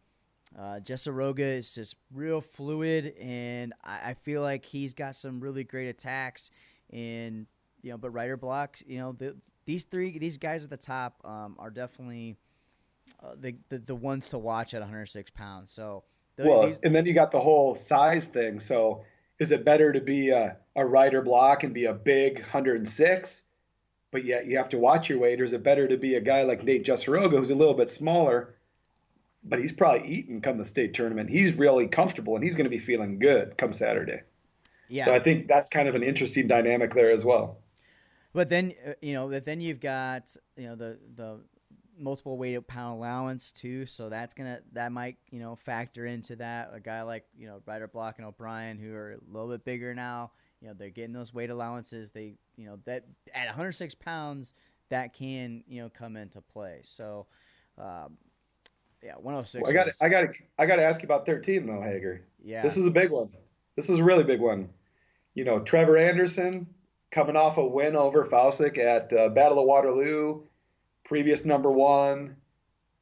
Jessaroga is just real fluid, and I feel like he's got some really great attacks. And but Ryder Blocks, these guys at the top are definitely the ones to watch at 106 pounds. So and then you got the whole size thing. So is it better to be a Ryder Block and be a big 106? But yet you have to watch your weight. Or is it better to be a guy like Nate Jessaroga, who's a little bit smaller, but he's probably eating come the state tournament. He's really comfortable, and he's going to be feeling good come Saturday. Yeah. So I think that's kind of an interesting dynamic there as well. But then, then you've got, the multiple weight pound allowance too. So that might, factor into that. A guy like, Ryder Block and O'Brien, who are a little bit bigger now, they're getting those weight allowances. They, that at 106 pounds, that can, come into play. So, 106. Well, I got to ask you about 13 though, Hager. Yeah. This is a big one. This is a really big one. Trevor Anderson coming off a win over Fausick at Battle of Waterloo, previous number 1.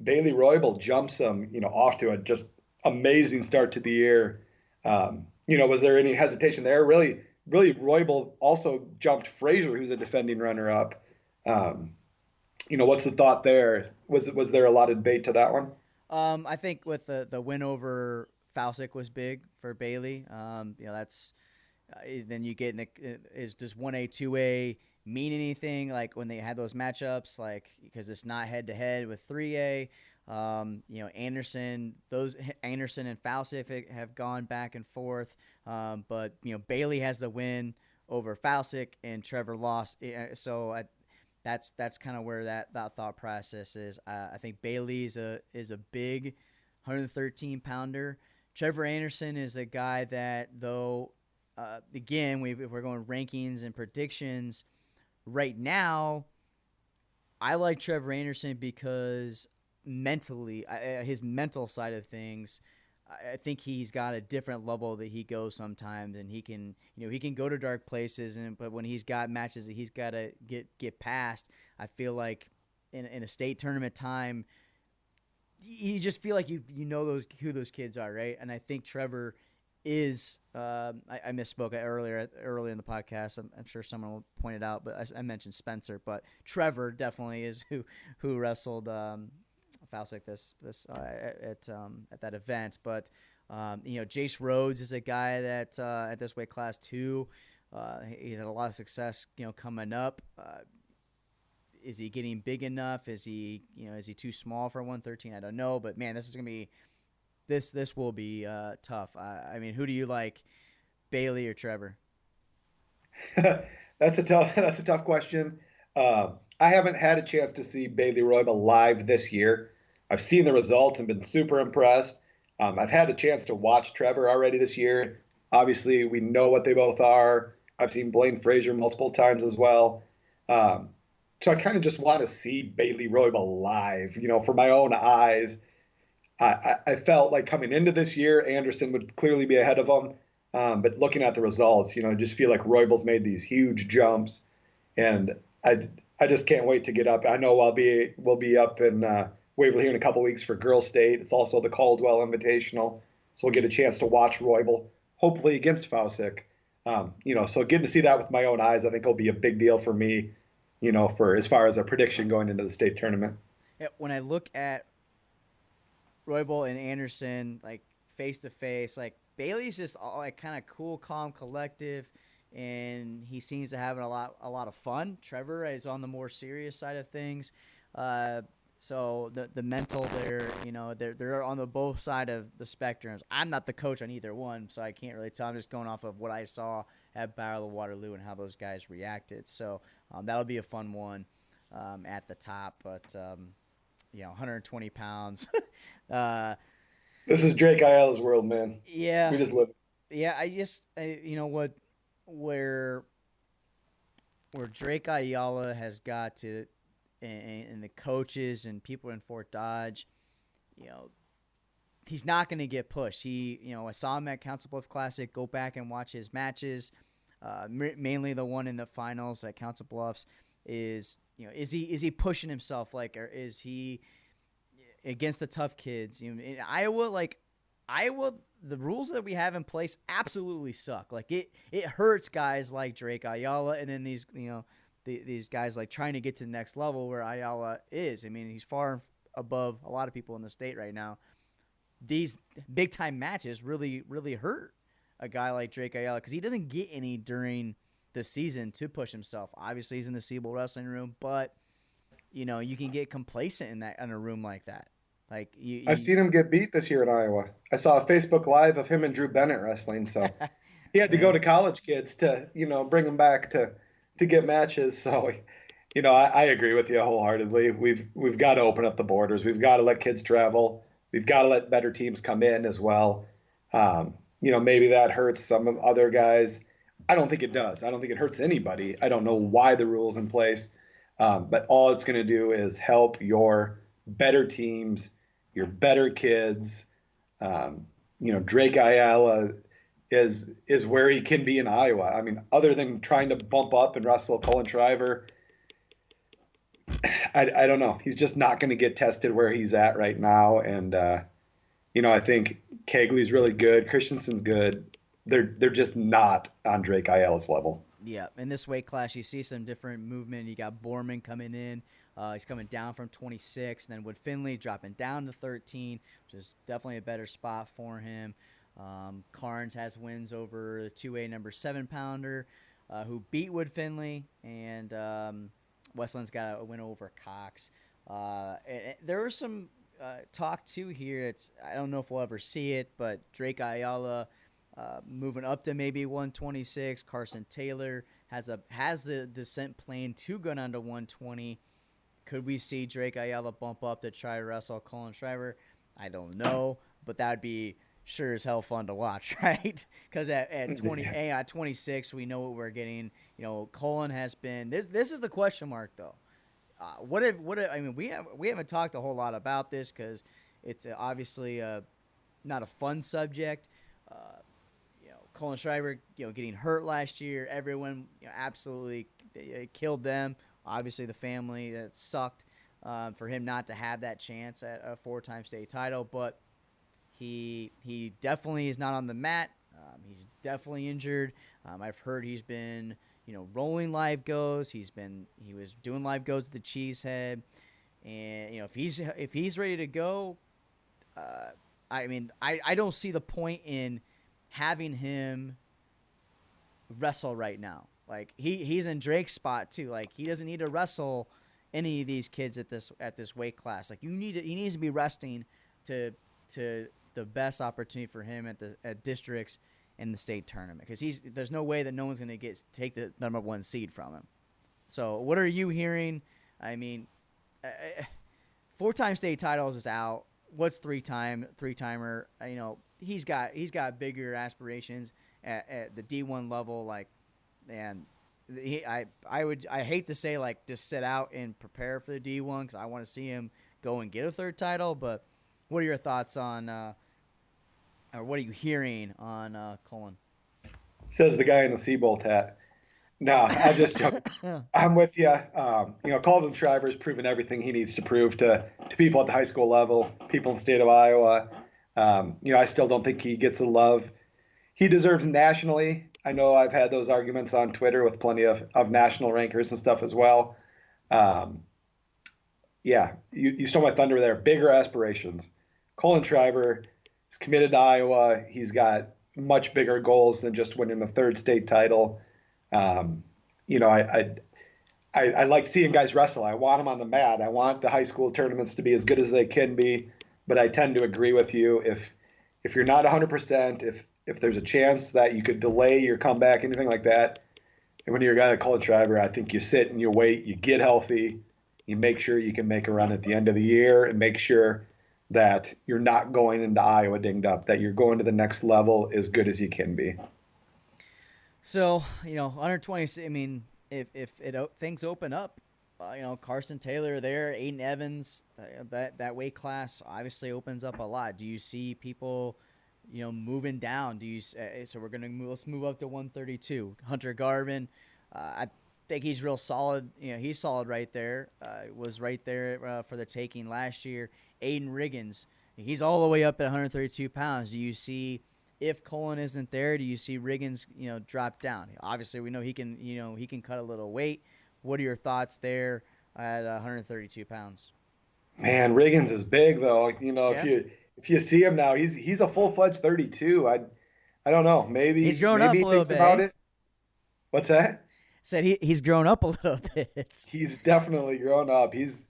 Bailey Roybal jumps him, off to a just amazing start to the year. Was there any hesitation there? Really, Roybal also jumped Fraser, who's a defending runner-up. What's the thought there? Was there a lot of debate to that one? I think with the win over Fausick was big for Bailey. That's then you get is does 1A 2A mean anything like when they had those matchups, like because it's not head to head with 3A. Anderson and Faucic have gone back and forth. But Bailey has the win over Faucic and Trevor lost. That's kind of where that thought process is. I think Bailey is a big 113 pounder. Trevor Anderson is a guy that, though, again, if we're going rankings and predictions right now, I like Trevor Anderson because mentally, his mental side of things, I think he's got a different level that he goes sometimes, and he can go to dark places, but when he's got matches that he's got to get past, I feel like in a state tournament time, you just feel like you know who those kids are, right? And I think Trevor is I misspoke earlier in the podcast. I'm sure someone will point it out, but I mentioned Spencer, but Trevor definitely is who wrestled Faucic this at that event. But Jace Rhodes is a guy that at this weight class too. He's had a lot of success coming up. Is he getting big enough? Is he too small for 113? I don't know, but man, this is gonna be this will be tough. I mean, who do you like, Bailey or Trevor? That's a tough question. I haven't had a chance to see Bailey Roybal live this year. I've seen the results and been super impressed. I've had a chance to watch Trevor already this year. Obviously, we know what they both are. I've seen Blaine Frazier multiple times as well. Um, so I kind of just want to see Bailey Roybal live, for my own eyes. I felt like coming into this year, Anderson would clearly be ahead of him. But looking at the results, I just feel like Roybal's made these huge jumps, and I just can't wait to get up. I know we'll be up in Waverly here in a couple weeks for Girls State. It's also the Caldwell Invitational, so we'll get a chance to watch Roybal, hopefully against Faucic. So getting to see that with my own eyes, I think will be a big deal for me. For as far as a prediction going into the state tournament. Yeah, when I look at Roybal and Anderson like face to face, like Bailey's just all like kind of cool, calm, collective, and he seems to have a lot of fun. Trevor is on the more serious side of things. So the mental there, they're on the both side of the spectrums. I'm not the coach on either one, so I can't really tell. I'm just going off of what I saw at Battle of Waterloo and how those guys reacted. So that'll be a fun one at the top. But 120 pounds. This is Drake Ayala's world, man. Yeah, We just live. yeah. Where Drake Ayala has got to, and the coaches and people in Fort Dodge, he's not going to get pushed. I saw him at Council Bluffs Classic. Go back and watch his matches. Mainly the one in the finals at Council Bluffs is he pushing himself, like, or is he against the tough kids? In Iowa, the rules that we have in place absolutely suck. Like it hurts guys like Drake Ayala, and then these guys like trying to get to the next level where Ayala is. I mean, he's far above a lot of people in the state right now. These big time matches really, really hurt a guy like Drake Ayala because he doesn't get any during the season to push himself. Obviously, he's in the Siebel wrestling room, but you can get complacent in a room like that. Like I've seen him get beat this year in Iowa. I saw a Facebook Live of him and Drew Bennett wrestling. So he had to go yeah, to college kids to, bring them back to get matches. So, I agree with you wholeheartedly. We've got to open up the borders. We've got to let kids travel. We've got to let better teams come in as well. Maybe that hurts some of other guys. I don't think it does. I don't think it hurts anybody. I don't know why the rule's in place. But all it's going to do is help your better teams, your better kids. Drake Ayala is where he can be in Iowa. I mean, other than trying to bump up and wrestle Colin Shriver, I don't know. He's just not going to get tested where he's at right now. And I think Kegley's really good. Christensen's good. They're just not on Drake Ayala's level. yeah. In this weight class, you see some different movement. You got Borman coming in. He's coming down from 26, and then Wood Finley dropping down to 13, which is definitely a better spot for him. Carnes has wins over the 2A number 7 pounder, who beat Wood Finley, and Westland's got a win over Cox. There were some talk to here. I don't know if we'll ever see it, but Drake Ayala moving up to maybe 126. Carson Taylor has the descent plane to go down to 120. Could we see Drake Ayala bump up to try to wrestle Colin Shriver? I don't know, but that'd be sure as hell fun to watch, right? Because at 26, we know what we're getting. Colin has been this is the question mark though. I mean, we haven't talked a whole lot about this because it's obviously not a fun subject. Uh, Colin Shriver, getting hurt last year, everyone absolutely killed them. Obviously, the family that sucked for him not to have that chance at a 4-time state title, but he definitely is not on the mat. He's definitely injured. I've heard he's been rolling live goes. He was doing live goes at the Cheesehead, and if he's ready to go, I mean I don't see the point in having him wrestle right now. Like he's in Drake's spot too. Like he doesn't need to wrestle any of these kids at this weight class. Like he needs to be resting to the best opportunity for him at districts in the state tournament because there's no way that no one's going to take the number 1 seed from him. So what are you hearing? I mean, 4-time state titles is out. What's three-timer? He's got bigger aspirations at the D1 level. Like, and I hate to say like just sit out and prepare for the D1 because I want to see him go and get a 3rd title. But what are your thoughts on, or what are you hearing on Colin? Says the guy in the Seabolt hat. No, I just joke. I'm with you. Colin Shriver's proven everything he needs to prove to people at the high school level, people in the state of Iowa. I still don't think he gets the love he deserves nationally. I know I've had those arguments on Twitter with plenty of national rankers and stuff as well. Yeah, you stole my thunder there. Bigger aspirations. Colin Shriver is committed to Iowa. He's got much bigger goals than just winning the 3rd state title. I like seeing guys wrestle. I want them on the mat. I want the high school tournaments to be as good as they can be. But I tend to agree with you. If you're not 100%, if there's a chance that you could delay your comeback, anything like that, and when you're a guy like Colin Shriver, I think you sit and you wait, you get healthy, you make sure you can make a run at the end of the year, and make sure that you're not going into Iowa dinged up, that you're going to the next level as good as you can be. So, under 20, I mean, if things open up, Carson Taylor there, Aiden Evans, that weight class obviously opens up a lot. Do you see people, moving down? Do you? So let's move up to 132. Hunter Garvin, I think he's real solid. He's solid right there. Was right there for the taking last year. Aiden Riggins, he's all the way up at 132 pounds. Do you see? If Colin isn't there, do you see Riggins, drop down? Obviously, we know he can cut a little weight. What are your thoughts there at 132 pounds? Man, Riggins is big though. Yeah. If you see him now, he's a full-fledged 32. I don't know. He's Maybe grown up maybe a he little thinks bit, about eh? it. What's that? Said he's grown up a little bit. He's definitely grown up. He's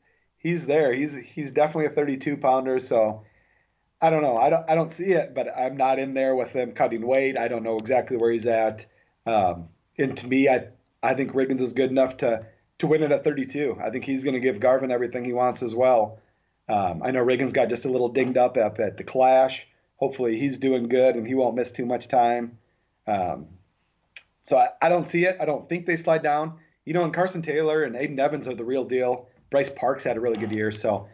there. He's definitely a 32 pounder. So I don't know. I don't see it, but I'm not in there with him cutting weight. I don't know exactly where he's at. And to me, I think Riggins is good enough to win it at 32. I think he's going to give Garvin everything he wants as well. I know Riggins got just a little dinged up at the Clash. Hopefully he's doing good and he won't miss too much time. So I don't see it. I don't think they slide down. And Carson Taylor and Aiden Evans are the real deal. Bryce Parks had a really good year. So,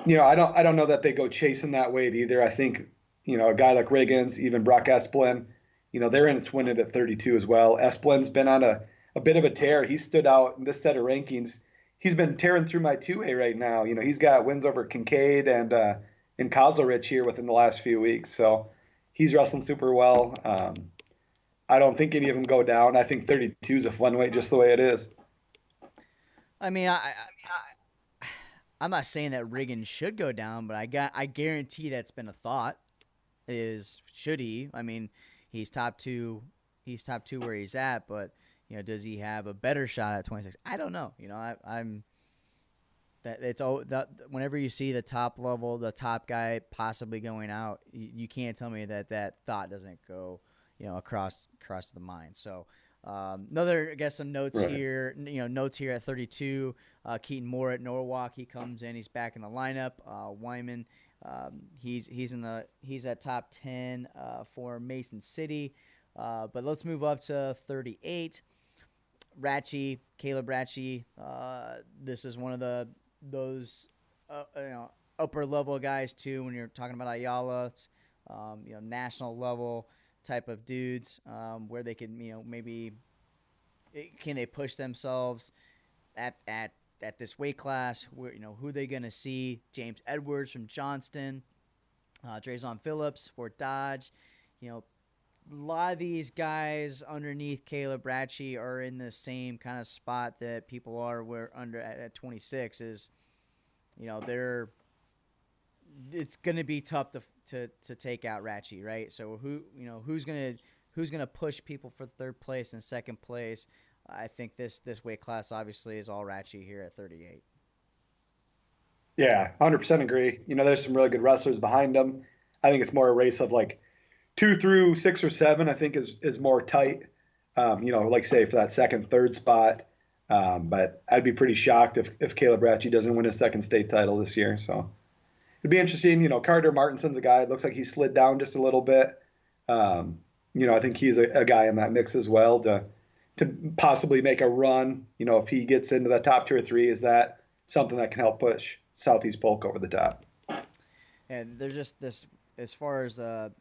I don't know that they go chasing that weight either. I think, a guy like Riggins, even Brock Esplin, they're in it to win it at 32 as well. Esplin's been on a bit of a tear. He stood out in this set of rankings. He's been tearing through my 2A right now. He's got wins over Kincaid and Kozlerich here within the last few weeks. So he's wrestling super well. I don't think any of them go down. I think 32 is a fun weight just the way it is. I mean, I'm not saying that Riggins should go down, but I guarantee that's been a thought. Should he? I mean, he's top two where he's at, but does he have a better shot at 26? I don't know. that it's all that whenever you see the top level, the top guy possibly going out, you can't tell me that thought doesn't go, across the mind. So another, I guess, some notes Right. here. Notes here at 32. Keaton Moore at Norwalk, he comes in, he's back in the lineup. Wyman, he's at top 10 for Mason City. But let's move up to 38. Caleb Ratchie. This is one of those upper level guys too. When you're talking about Ayala, national level type of dudes, where they can maybe can they push themselves at this weight class? Where who are they gonna see? James Edwards from Johnston, Drayson Phillips, Fort Dodge. A lot of these guys underneath Caleb Ratchie are in the same kind of spot that people are where under at 26 is, it's going to be tough to take out Ratchie, right? So who's going to push people for third place and second place? I think this weight class obviously is all Ratchie here at 38. Yeah, 100% agree. There's some really good wrestlers behind him. I think it's more a race of like 2 through 6 or 7. I think is more tight. Like say for that second, third spot. But I'd be pretty shocked if Caleb Ratchie doesn't win his second state title this year. So it'd be interesting. Carter Martinson's a guy. It looks like he slid down just a little bit. I think he's a guy in that mix as well to possibly make a run. If he gets into the top 2 or 3, is that something that can help push Southeast Polk over the top? And there's just this. As far as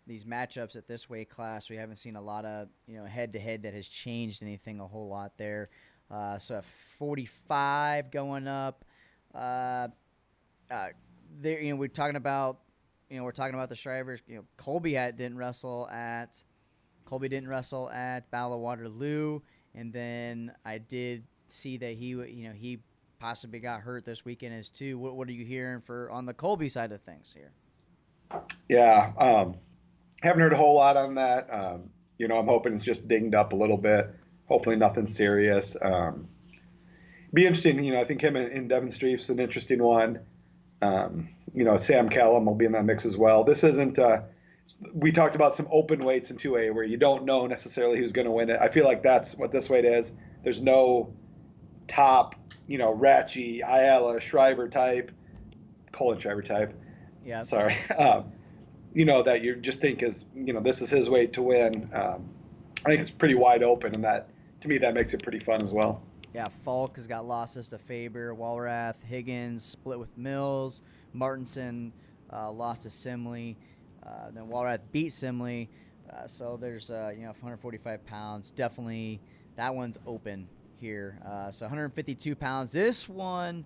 these matchups at this weight class, we haven't seen a lot of head-to-head that has changed anything a whole lot there. So at 45 going up, there we're talking about the Shrivers. Colby didn't wrestle at Battle of Waterloo, and then I did see that he possibly got hurt this weekend as too. What are you hearing on the Colby side of things here? Yeah, haven't heard a whole lot on that. I'm hoping it's just dinged up a little bit. Hopefully nothing serious. Be interesting. I think him and Devin Streef's an interesting one. Sam Callum will be in that mix as well. This isn't. We talked about some open weights in 2A where you don't know necessarily who's going to win it. I feel like that's what this weight is. There's no top, Ratchie, Ayala, Shriver type, Colin Shriver type. Yeah. Sorry. That you just think is, this is his way to win. I think it's pretty wide open, and that, to me, that makes it pretty fun as well. Yeah, Falk has got losses to Faber, Walrath, Higgins split with Mills, Martinson lost to Simley, then Walrath beat Simley. So there's 145 pounds. Definitely that one's open here. So 152 pounds. This one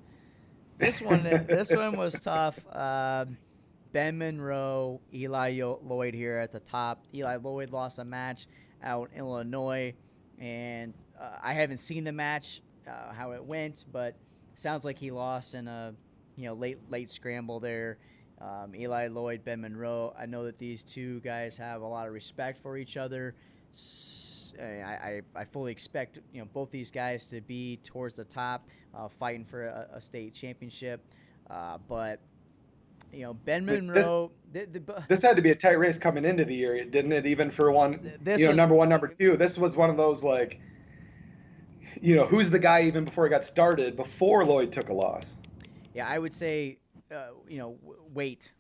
was tough. Ben Monroe, Eli Lloyd here at the top. Eli Lloyd lost a match out in Illinois, and I haven't seen the match, how it went, but sounds like he lost in a late scramble there. Eli Lloyd, Ben Monroe. I know that these two guys have a lot of respect for each other. I fully expect both these guys to be towards the top, fighting for a state championship, but. Ben Monroe. This had to be a tight race coming into the year, didn't it? Even for one, number 1, number 2. This was one of those like, who's the guy even before he got started, before Lloyd took a loss? Yeah, I would say, weight.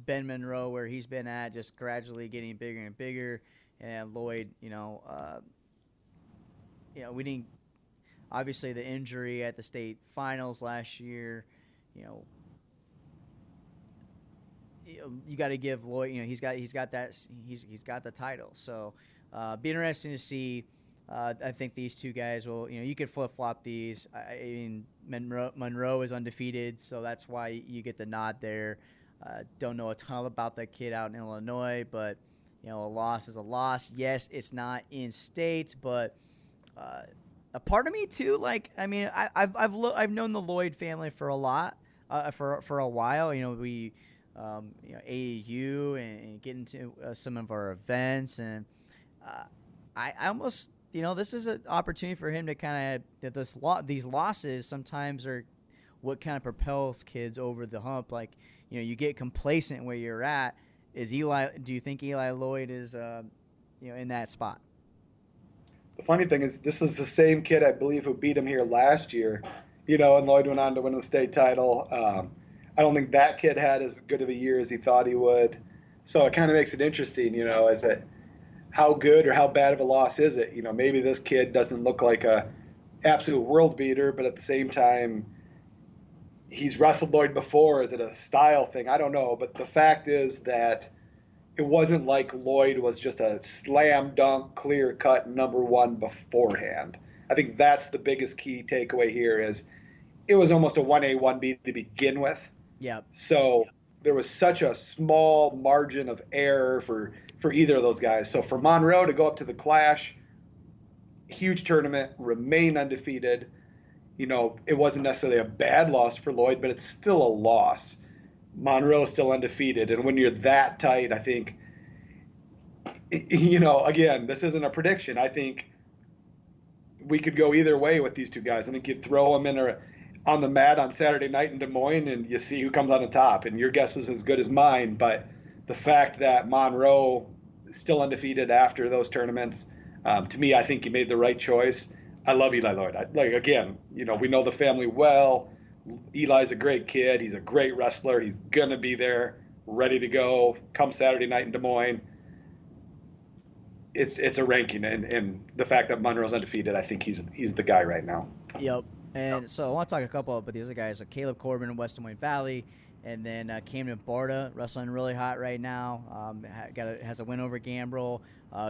Ben Monroe, where he's been at, just gradually getting bigger and bigger, and Lloyd, we didn't. Obviously, the injury at the state finals last year, you got to give Lloyd. He's got the title. So, be interesting to see. I think these two guys will. You could flip flop these. I mean, Monroe is undefeated, so that's why you get the nod there. Don't know a ton about that kid out in Illinois, but a loss is a loss. Yes, it's not in state, but a part of me too. Like, I mean, I've known the Lloyd family for a while. We. AAU and get into some of our events, and I almost this is an opportunity for him to kind of these losses sometimes are what kind of propels kids over the hump. Like, you get complacent where you're at. Do you think Eli Lloyd is, in that spot? The funny thing is, this is the same kid I believe who beat him here last year, and Lloyd went on to win the state title. I don't think that kid had as good of a year as he thought he would. So it kind of makes it interesting, is it how good or how bad of a loss is it? Maybe this kid doesn't look like a absolute world beater, but at the same time, he's wrestled Lloyd before. Is it a style thing? I don't know. But the fact is that it wasn't like Lloyd was just a slam dunk, clear cut number one beforehand. I think that's the biggest key takeaway here is it was almost a 1A, 1B to begin with. Yep. So there was such a small margin of error for either of those guys. So for Monroe to go up to the Clash, huge tournament, remain undefeated. It wasn't necessarily a bad loss for Lloyd, but it's still a loss. Monroe is still undefeated. And when you're that tight, I think, again, this isn't a prediction. I think we could go either way with these two guys. I think you'd throw them on the mat on Saturday night in Des Moines and you see who comes on the top. And your guess is as good as mine. But the fact that Monroe is still undefeated after those tournaments, to me, I think you made the right choice. I love Eli Lloyd. Again, we know the family well. Eli's a great kid. He's a great wrestler. He's going to be there, ready to go come Saturday night in Des Moines. It's a ranking, and the fact that Monroe's undefeated, I think he's the guy right now. Yep. And so I want to talk a couple of these other guys, like Caleb Corbin in West Des Moines Valley, and then Camden Barta, wrestling really hot right now. Has a win over Gambrel.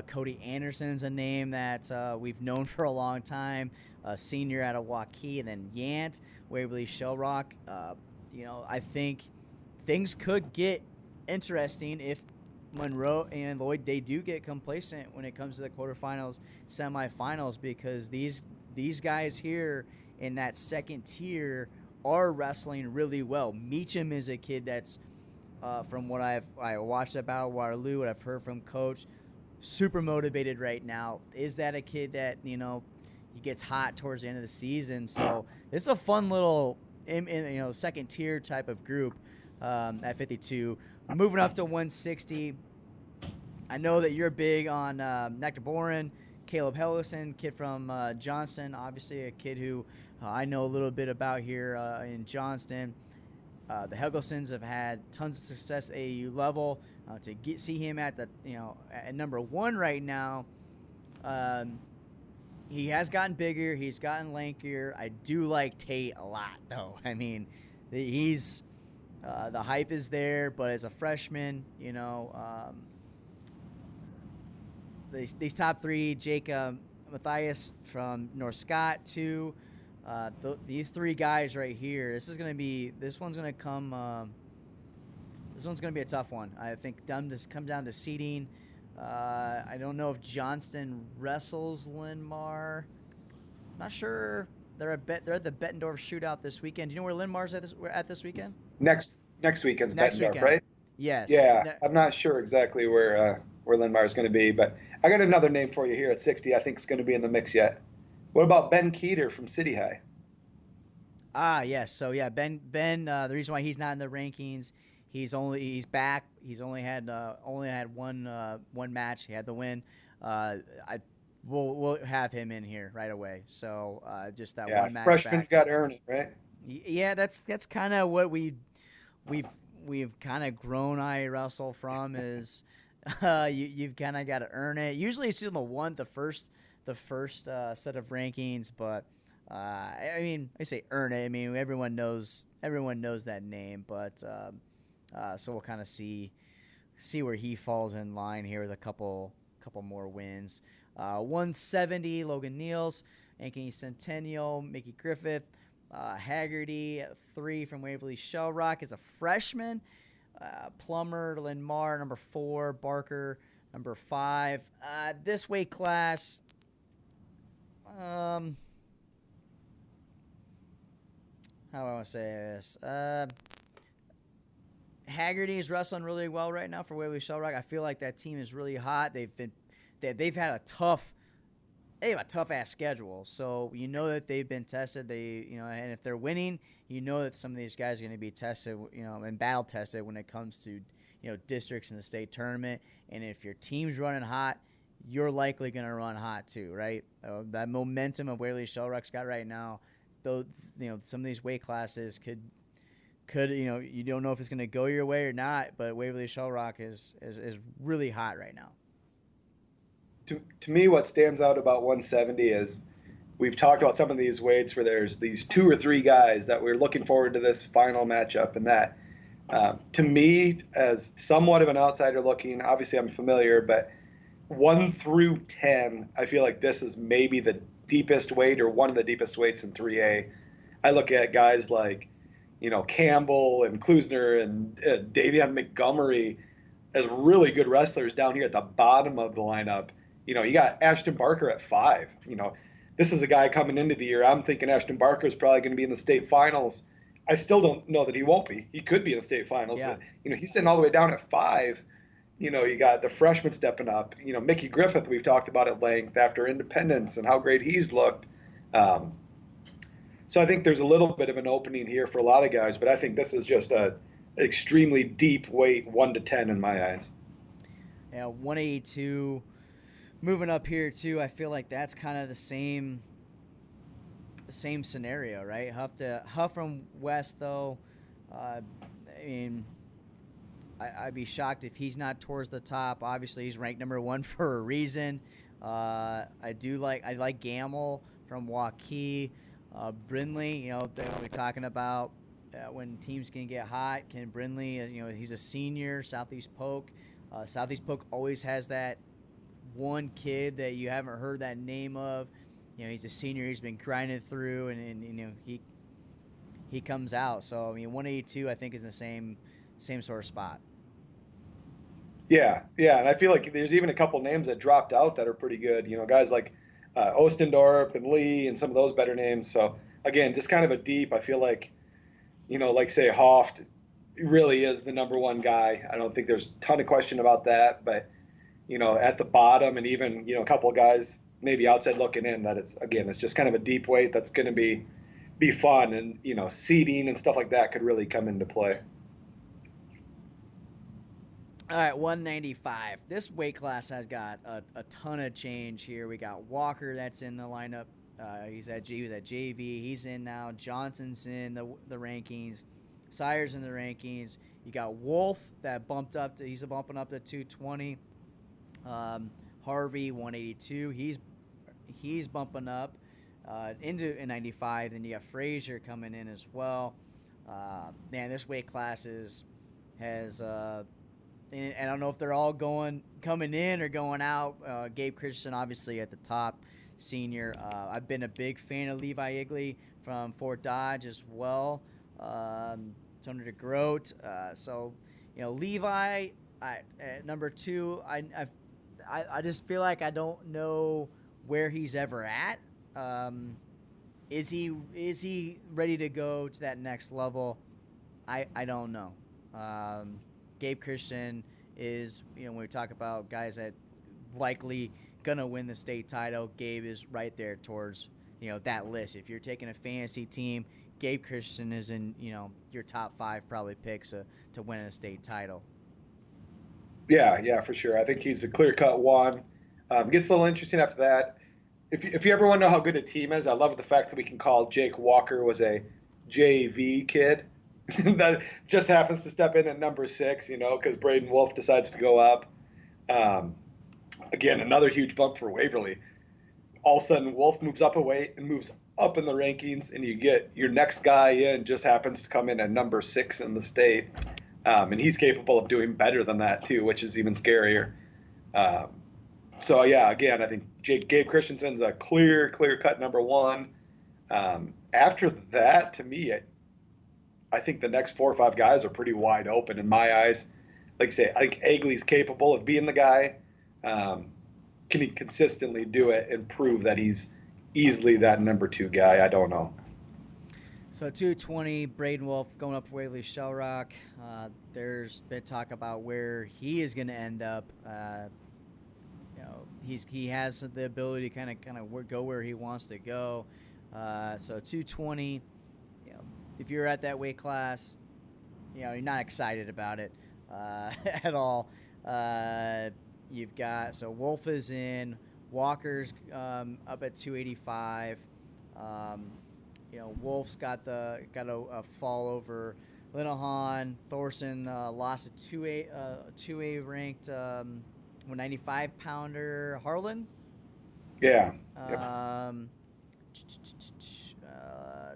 Cody Anderson's a name that we've known for a long time, a senior out of Waukee, and then Yant, Waverly Shell Rock. I think things could get interesting if Monroe and Lloyd, they do get complacent when it comes to the quarterfinals, semifinals, because these guys here in that second tier are wrestling really well. Meacham is a kid that's, from what I watched at Battle Waterloo, what I've heard from Coach, super motivated right now. Is that a kid that, he gets hot towards the end of the season? So it's a fun little, second tier type of group at 52. Moving up to 160, I know that you're big on Nectar Boren, Caleb Helgeson, kid from Johnston, obviously a kid who I know a little bit about here in Johnston. The Helgesons have had tons of success at AAU level. To see him at at number one right now, he has gotten bigger. He's gotten lankier. I do like Tate a lot, though. I mean, he's the hype is there, but as a freshman, these top three, Jake Matthias from North Scott, too. These three guys right here, this one's going to be a tough one. I think this comes down to seeding. I don't know if Johnston wrestles Linn-Mar. Not sure. They're at the Bettendorf shootout this weekend. Do you know where Linn-Mar's at this weekend? Next weekend's Bettendorf, right? Yes. Yeah, I'm not sure exactly where Linn-Mar's going to be, but I got another name for you here at 60. I think it's going to be in the mix yet. What about Ben Keeter from City High? Yes. So yeah, Ben. The reason why he's not in the rankings, he's back. He's only had one match. He had the win. We'll have him in here right away. So just that one match. Freshman's got to earn it, right? Yeah, that's kind of what we've kind of grown wrestle from is you've kind of got to earn it. Usually it's in the first set of rankings, but I mean, I say earn it. I mean, everyone knows that name, but so we'll kind of see where he falls in line here with a couple more wins. 170, Logan Niels, Ankeny Centennial, Mickey Griffith, Haggerty, 3 from Waverly Shell Rock is a freshman. Plummer, Linn-Mar, number 4, Barker, number 5. This weight class, how do I want to say this? Haggerty is wrestling really well right now for Waverly Shell Rock. I feel like that team is really hot. They've had a tough they have a tough ass schedule. So you know that they've been tested. And if they're winning, you know that some of these guys are going to be tested, and battle tested when it comes to, districts in the state tournament. And if your team's running hot, you're likely going to run hot too, right? That momentum of Waverly Shell Rock's got right now, though, some of these weight classes could you don't know if it's going to go your way or not, but Waverly Shell Rock is really hot right now. To me, what stands out about 170 is we've talked about some of these weights where there's these two or three guys that we're looking forward to this final matchup, and that to me, as somewhat of an outsider looking, obviously I'm familiar, but 1 through 10, I feel like this is maybe the deepest weight or one of the deepest weights in 3A. I look at guys like, Campbell and Klusner and Davion Montgomery as really good wrestlers down here at the bottom of the lineup. You got Ashton Barker at 5. This is a guy coming into the year. I'm thinking Ashton Barker is probably going to be in the state finals. I still don't know that he won't be. He could be in the state finals, yeah. But he's sitting all the way down at 5. You got the freshman stepping up. Mickey Griffith, we've talked about at length after Independence and how great he's looked. So I think there's a little bit of an opening here for a lot of guys, but I think this is just a extremely deep weight, 1 to 10 in my eyes. Yeah, 182. Moving up here too, I feel like that's kind of the same scenario, right? Huff from West though. I'd be shocked if he's not towards the top. Obviously, he's ranked number 1 for a reason. I like Gamble from Waukee. Brindley, we're talking about when teams can get hot. Ken Brindley, he's a senior. Southeast Polk. Southeast Polk always has that one kid that you haven't heard that name of. He's a senior. He's been grinding through, and he comes out. So 182, I think, is in the same sort of spot. Yeah, and I feel like there's even a couple names that dropped out that are pretty good. Guys like Ostendorp and Lee and some of those better names. So again, just kind of a deep. I feel like, like say Hoft really is the number 1 guy. I don't think there's a ton of question about that. But at the bottom, and even a couple of guys maybe outside looking in, that it's just kind of a deep weight that's going to be fun, and seeding and stuff like that could really come into play. All right, 195. This weight class has got a ton of change here. We got Walker that's in the lineup. He was at JV. He's in now. Johnson's in the rankings. Sire's in the rankings. You got Wolf that bumped up to. He's bumping up to 220. Harvey 182. He's bumping up into 95. Then you got Frazier coming in as well. Man, this weight class has. And I don't know if they're all coming in or going out. Gabe Christensen, obviously, at the top, senior. I've been a big fan of Levi Igley from Fort Dodge as well. Tony DeGroat. So, Levi at number 2. I just feel like I don't know where he's ever at. Is he ready to go to that next level? I don't know. Gabe Christian is, when we talk about guys that likely gonna win the state title, Gabe is right there towards, that list. If you're taking a fantasy team, Gabe Christian is in, your top 5 probably picks to win a state title. Yeah, for sure. I think he's a clear-cut one. Gets a little interesting after that. If you ever want to know how good a team is, I love the fact that we can call Jake Walker was a JV kid. That just happens to step in at number 6, because Braden Wolf decides to go up. Again, another huge bump for Waverly. All of a sudden, Wolf moves up a weight and moves up in the rankings, and you get your next guy in just happens to come in at number 6 in the state. And he's capable of doing better than that, too, which is even scarier. So, yeah, again, I think Gabe Christensen's a clear-cut number 1. After that, to me, I think the next 4 or 5 guys are pretty wide open in my eyes. Like I say, I think Egley's capable of being the guy. Can he consistently do it and prove that he's easily that number 2 guy? I don't know. So 220, Braden Wolf going up for Waverly Shell Rock. There's been talk about where he is going to end up. he has the ability to kind of go where he wants to go. So 220, if you're at that weight class, you're not excited about it at all. You've got Wolf is in, Walker's up at 285. Wolf's got a fall over Linehan. Thorson lost a 2A ranked 195 pounder Harlan. Yeah.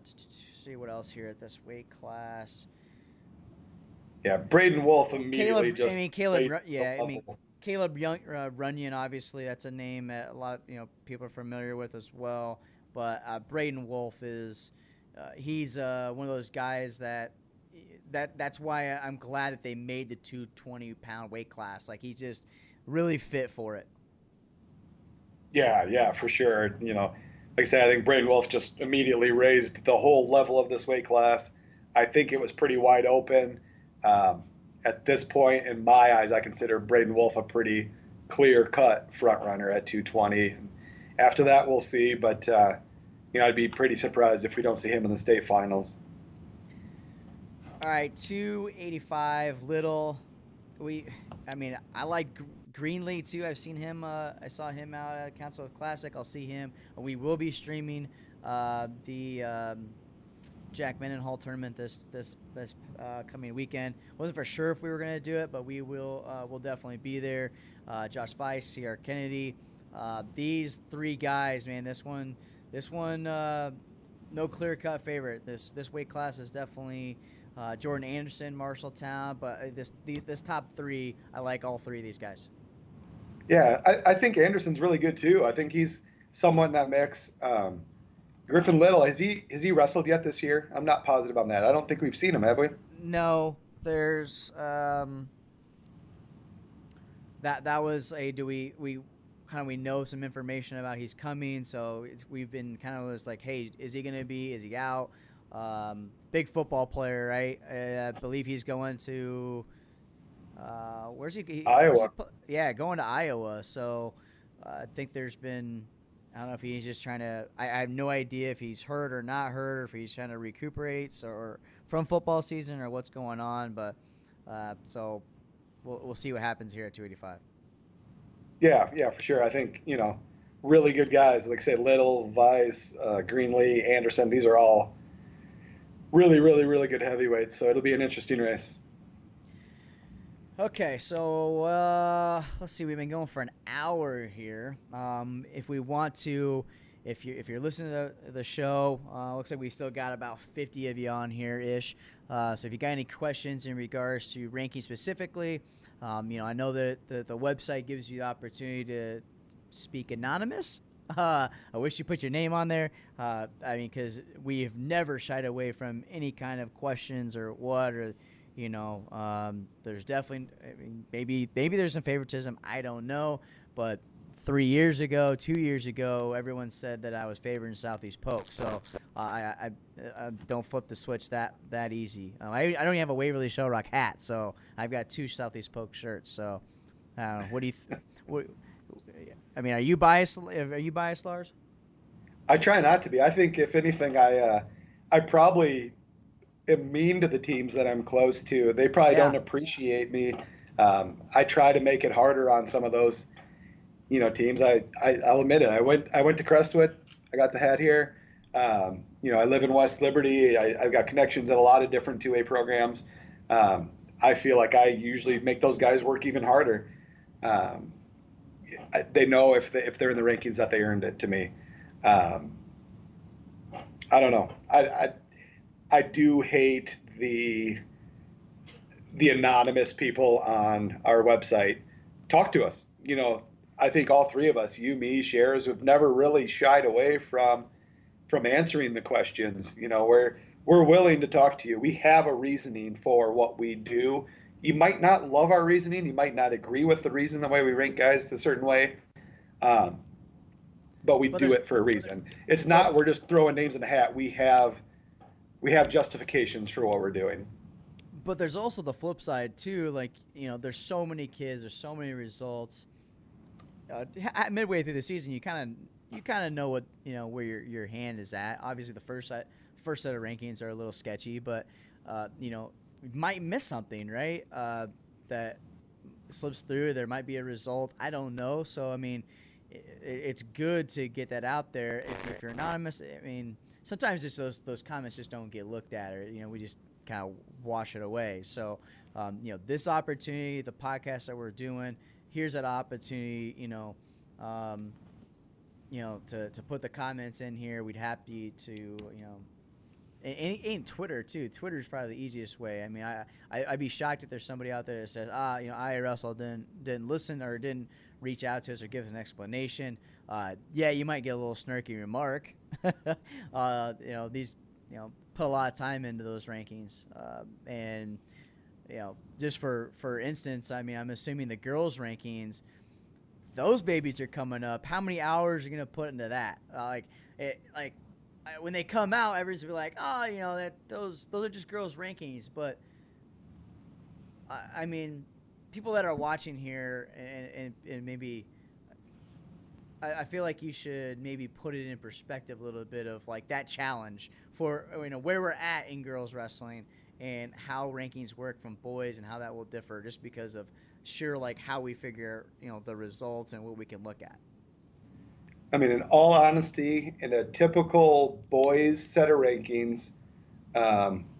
See what else here at this weight class. Yeah, Braden Wolf immediately Caleb Runyon, obviously that's a name that a lot of people are familiar with as well. But Braden Wolf is he's one of those guys that's why I'm glad that they made the 220-pound weight class. Like, he's just really fit for it. Yeah, for sure. Like I said, I think Braden Wolf just immediately raised the whole level of this weight class. I think it was pretty wide open. At this point, in my eyes, I consider Braden Wolf a pretty clear-cut front runner at 220. After that, we'll see. But I'd be pretty surprised if we don't see him in the state finals. All right, 285 Little. I like Greenlee too. I've seen him. I saw him out at Council Classic. I'll see him. We will be streaming the Jack Mendenhall tournament this coming weekend. Wasn't for sure if we were going to do it, but we'll definitely be there. Josh Weiss, C.R. Kennedy. These three guys, man. This one, no clear-cut favorite. This weight class is definitely Jordan Anderson, Marshalltown, but this top three, I like all three of these guys. Yeah, I think Anderson's really good too. I think he's somewhat in that mix. Griffin Little, has he wrestled yet this year? I'm not positive on that. I don't think we've seen him, have we? No, there's that was we know some information about he's coming, so we've been kind of like, hey, is he gonna be? Is he out? Big football player, right? I believe he's going to where's he? Iowa. Going to Iowa. So I think there's been. I don't know if he's just trying to. I have no idea if he's hurt or not hurt, or if he's trying to recuperate or from football season or what's going on. But so we'll see what happens here at 285. Yeah, for sure. I think really good guys. Like I say, Little, Weiss, Greenlee, Anderson. These are all really, really, really good heavyweights. So it'll be an interesting race. Okay, so let's see. We've been going for an hour here. If we want to, if you're listening to the show, looks like we still got about 50 of you on here ish. So if you got any questions in regards to ranking specifically, I know that the website gives you the opportunity to speak anonymous. I wish you put your name on there. Because we have never shied away from any kind of questions or what or. There's definitely, maybe there's some favoritism. I don't know, but 2 years ago, everyone said that I was favoring Southeast Polk. So I don't flip the switch that easy. I don't even have a Waverly Shell Rock hat, so I've got 2 Southeast Polk shirts. So what do you? Are you biased? Are you biased, Lars? I try not to be. I think if anything, I probably am mean to the teams that I'm close to. They probably don't appreciate me. I try to make it harder on some of those, teams. I'll admit it. I went to Crestwood. I got the hat here. I live in West Liberty. I've got connections in a lot of different 2A programs. I feel like I usually make those guys work even harder. They know if they're in the rankings that they earned it to me. I don't know. I do hate the anonymous people on our website. Talk to us. I think all three of us, you, me, Shares, have never really shied away from answering the questions. We're willing to talk to you. We have a reasoning for what we do. You might not love our reasoning. You might not agree with the reason the way we rank guys a certain way. But we do it for a reason. It's not we're just throwing names in the hat. We have justifications for what we're doing. But there's also the flip side too. Like, there's so many kids, there's so many results. midway through the season, you kind of know what where your hand is at. Obviously, the first set of rankings are a little sketchy, but you might miss something, right? That slips through. There might be a result. I don't know. So I mean, it's good to get that out there. If you're anonymous, I mean, sometimes it's those comments just don't get looked at, or we just kind of wash it away. So this opportunity, the podcast that we're doing, here's that opportunity. Um, to put the comments in here. We'd happy to and Twitter too. Twitter is probably the easiest way. I mean, I'd be shocked if there's somebody out there that says, IRL didn't listen or didn't reach out to us or give us an explanation. Yeah, you might get a little snarky remark. These put a lot of time into those rankings, and just for instance, I mean, I'm assuming the girls' rankings, those babies are coming up. How many hours are you gonna put into that? When they come out, everyone's gonna be like, that those are just girls' rankings. But I mean, people that are watching here and maybe, I feel like you should maybe put it in perspective a little bit of like that challenge for where we're at in girls wrestling and how rankings work from boys and how that will differ just because of like how we figure the results and what we can look at. I mean, in all honesty, in a typical boys set of rankings,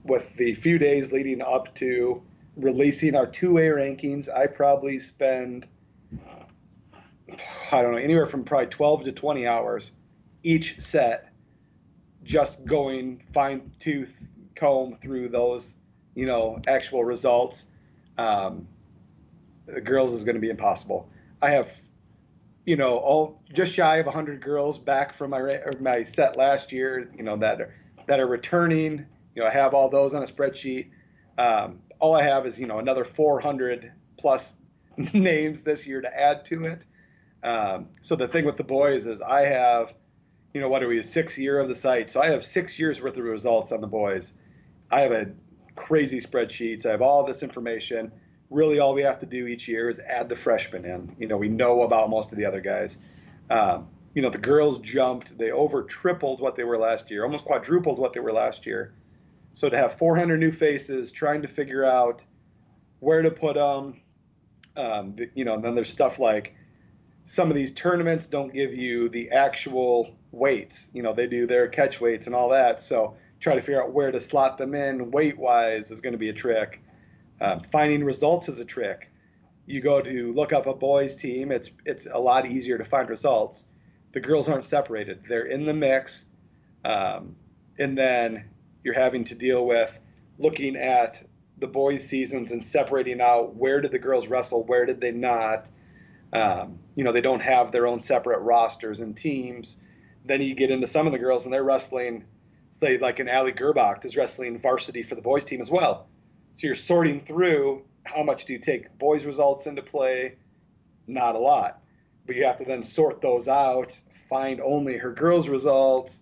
with the few days leading up to releasing our two-way rankings, I probably spend, I don't know, anywhere from probably 12 to 20 hours each set just going fine tooth comb through those, actual results. The girls is going to be impossible. I have, all just shy of 100 girls back from my set last year, that are returning. I have all those on a spreadsheet. All I have is, another 400 plus names this year to add to it. So the thing with the boys is I have, what are we, a 6th year of the site? So I have 6 years worth of results on the boys. I have a crazy spreadsheets. I have all this information. Really, all we have to do each year is add the freshmen in. We know about most of the other guys. The girls jumped. They over tripled what they were last year, almost quadrupled what they were last year. So to have 400 new faces, trying to figure out where to put them, and then there's stuff like some of these tournaments don't give you the actual weights. They do their catch weights and all that. So try to figure out where to slot them in weight-wise is going to be a trick. Finding results is a trick. You go to look up a boys team, it's a lot easier to find results. The girls aren't separated. They're in the mix. And then you're having to deal with looking at the boys' seasons and separating out where did the girls wrestle, where did they not. They don't have their own separate rosters and teams. Then you get into some of the girls and they're wrestling, say like an Allie Gerbach is wrestling varsity for the boys team as well. So you're sorting through how much do you take boys' results into play? Not a lot. But you have to then sort those out, find only her girls' results,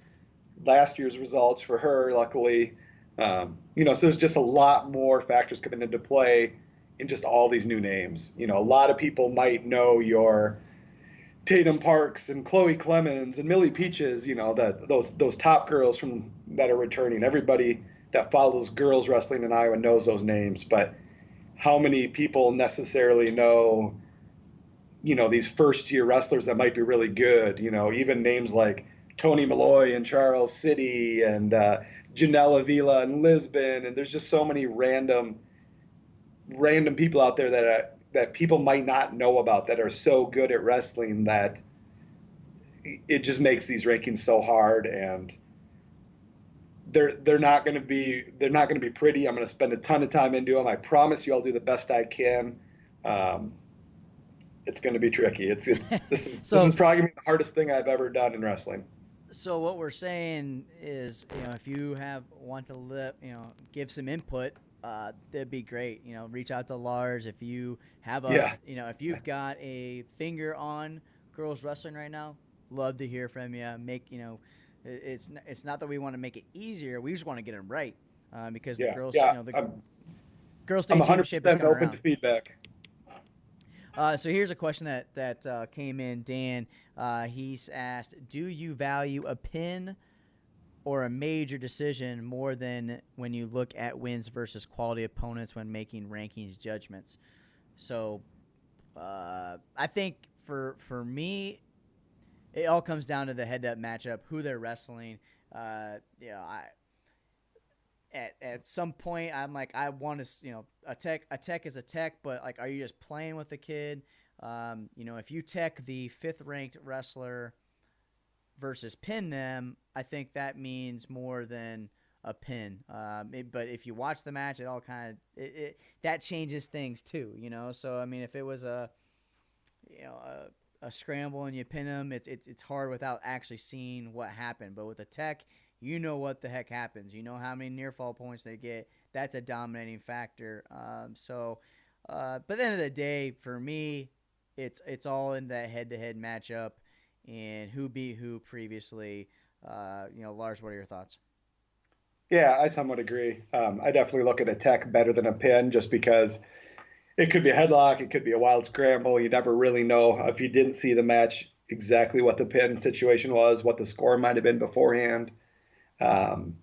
last year's results for her, luckily. So there's just a lot more factors coming into play in just all these new names. A lot of people might know your Tatum Parks and Chloe Clemens and Millie Peaches, those top girls that are returning. Everybody that follows girls wrestling in Iowa knows those names, but how many people necessarily know, these first year wrestlers that might be really good, even names like Tony Malloy and Charles City and Janelle Avila and Lisbon. And there's just so many random people out there that people might not know about that are so good at wrestling that it just makes these rankings so hard. And they're not going to be pretty. I'm going to spend a ton of time into them. I promise you, I'll do the best I can. It's going to be tricky. This is probably going to be the hardest thing I've ever done in wrestling. So what we're saying is, if you want to give some input, that'd be great. Reach out to Lars if you have if you've got a finger on girls wrestling right now. Love to hear from you. It's not that we want to make it easier. We just want to get them right, because the girls, girls state championship is coming open around. to feedback. So here's a question that came in. Dan, he's asked, do you value a pin or a major decision more than when you look at wins versus quality opponents when making rankings judgments? So I think for me, it all comes down to the head-to-head matchup, who they're wrestling. I at some point I'm like, I want to, a tech is a tech, but like, are you just playing with the kid? If you tech the fifth ranked wrestler versus pin them, I think that means more than a pin. But if you watch the match, it all kind of that changes things too. So I mean, if it was you know a scramble and you pin them, it's hard without actually seeing what happened. But with a tech, you know what the heck happens. You know how many near fall points they get. That's a dominating factor. But at the end of the day, for me, it's all in that head-to-head matchup and who beat who previously. Lars, what are your thoughts? Yeah, I somewhat agree. I definitely look at a tech better than a pin just because it could be a headlock, it could be a wild scramble. You never really know if you didn't see the match exactly what the pin situation was, what the score might have been beforehand. Um,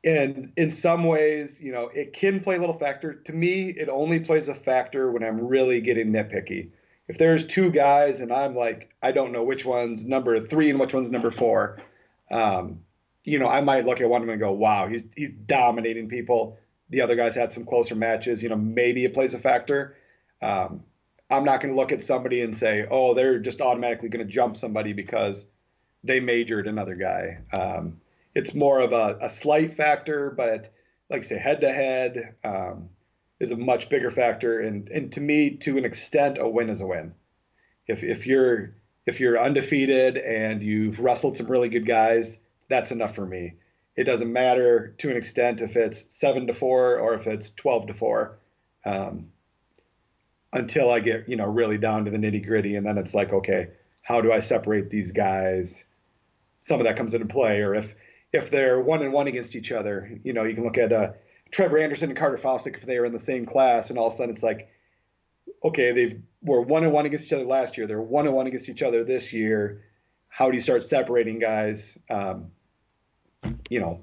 and in some ways, it can play a little factor. To me, it only plays a factor when I'm really getting nitpicky. If there's two guys and I'm like, I don't know which one's number three and which one's number four, um, I might look at one of them and go, wow, he's dominating people. The other guys had some closer matches. Maybe it plays a factor. Um, I'm not going to look at somebody and say, oh, they're just automatically going to jump somebody because they majored another guy. It's more of a slight factor, but like I say, head to head is a much bigger factor. And to me, to an extent, a win is a win. If you're undefeated and you've wrestled some really good guys, that's enough for me. It doesn't matter to an extent if it's 7-4 or if it's 12-4, um, until I get really down to the nitty gritty, and then it's like, okay, how do I separate these guys? Some of that comes into play, or if they're 1-1 against each other, you can look at Trevor Anderson and Carter Faustick if they were in the same class, and all of a sudden it's like, okay, they were 1-1 against each other last year, they're 1-1 against each other this year. How do you start separating guys?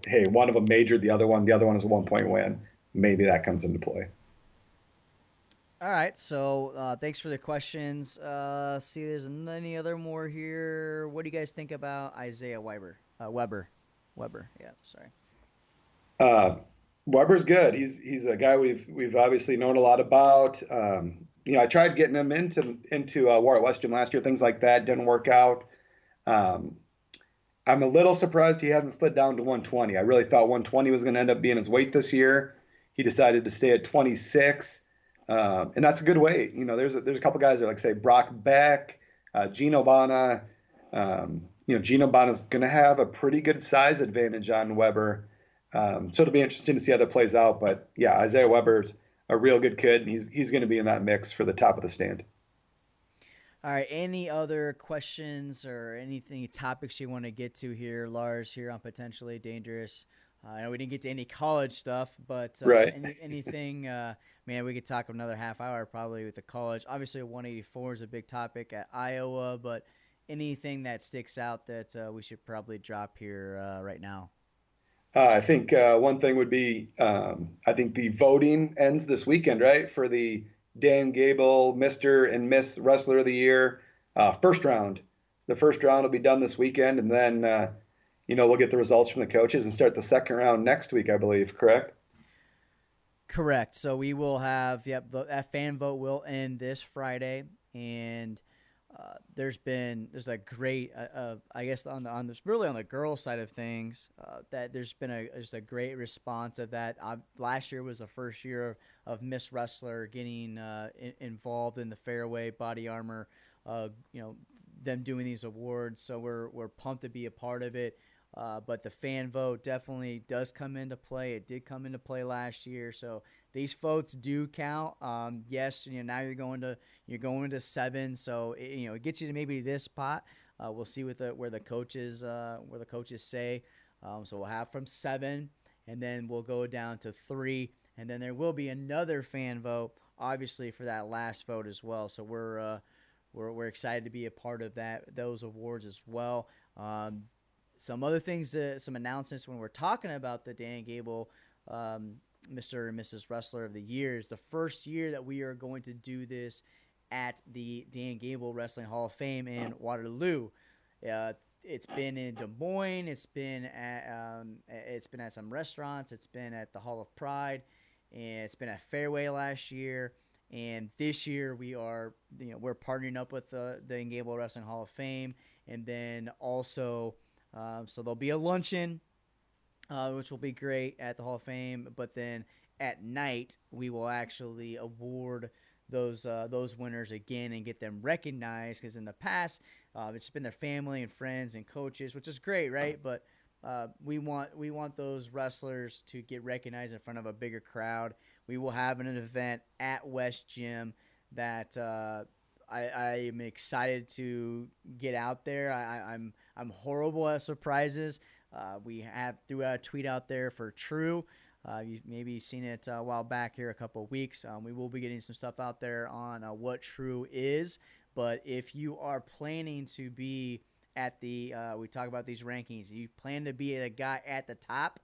Hey, one of them majored the other one is a 1 point win. Maybe that comes into play. All right, so thanks for the questions. See, there's any other more here. What do you guys think about Isaiah Weber? Weber. Yeah, sorry. Uh, Weber's good. He's a guy we've obviously known a lot about. I tried getting him into War at West Gym last year, things like that didn't work out. Um, I'm a little surprised he hasn't slid down to 120. I really thought 120 was going to end up being his weight this year. He decided to stay at 26, and that's a good weight. There's a couple guys that like say Brock Beck, Gino Bana. Gino Bana's going to have a pretty good size advantage on Weber. So it'll be interesting to see how that plays out. But yeah, Isaiah Weber's a real good kid, and he's going to be in that mix for the top of the stand. All right, any other questions or anything topics you want to get to here, Lars, here on Potentially Dangerous? I know we didn't get to any college stuff, but Right. anything, man, we could talk another half hour probably with the college. Obviously, 184 is a big topic at Iowa, but anything that sticks out that we should probably drop here right now? I think one thing would be I think the voting ends this weekend, right? For the Dan Gable Mr. and Miss Wrestler of the Year first round. The first round will be done this weekend, and then we'll get the results from the coaches and start the second round next week, I believe. Correct? Correct. So we will have, that fan vote will end this Friday, and there's a great, I guess on this really on the girl side of things, that there's been just a great response of that. Last year was the first year of Miss Wrestler getting involved in the fairway body armor, them doing these awards. So we're pumped to be a part of it. But the fan vote definitely does come into play. It did come into play last year, so these votes do count. Yes, now you're going to 7, so it gets you to maybe this spot. We'll see where the coaches say. So we'll have from 7, and then we'll go down to 3, and then there will be another fan vote obviously for that last vote as well. So we're excited to be a part of those awards as well. Some other things, some announcements when we're talking about the Dan Gable Mr. and Mrs. Wrestler of the Year is the first year that we are going to do this at the Dan Gable Wrestling Hall of Fame in Waterloo. It's been in Des Moines. It's been at some restaurants. It's been at the Hall of Pride, and it's been at Fairway last year. And this year we're partnering up with the Dan Gable Wrestling Hall of Fame, and then also so there'll be a luncheon, which will be great at the Hall of Fame. But then at night we will actually award those winners again and get them recognized, because in the past it's been their family and friends and coaches, which is great, right? But we want those wrestlers to get recognized in front of a bigger crowd. We will have an event at West Gym that I am excited to get out there. I'm horrible at surprises. We have threw out a tweet out there for True. You've maybe seen it a while back here, a couple of weeks. We will be getting some stuff out there on what True is. But if you are planning to be at we talk about these rankings, you plan to be a guy at the top,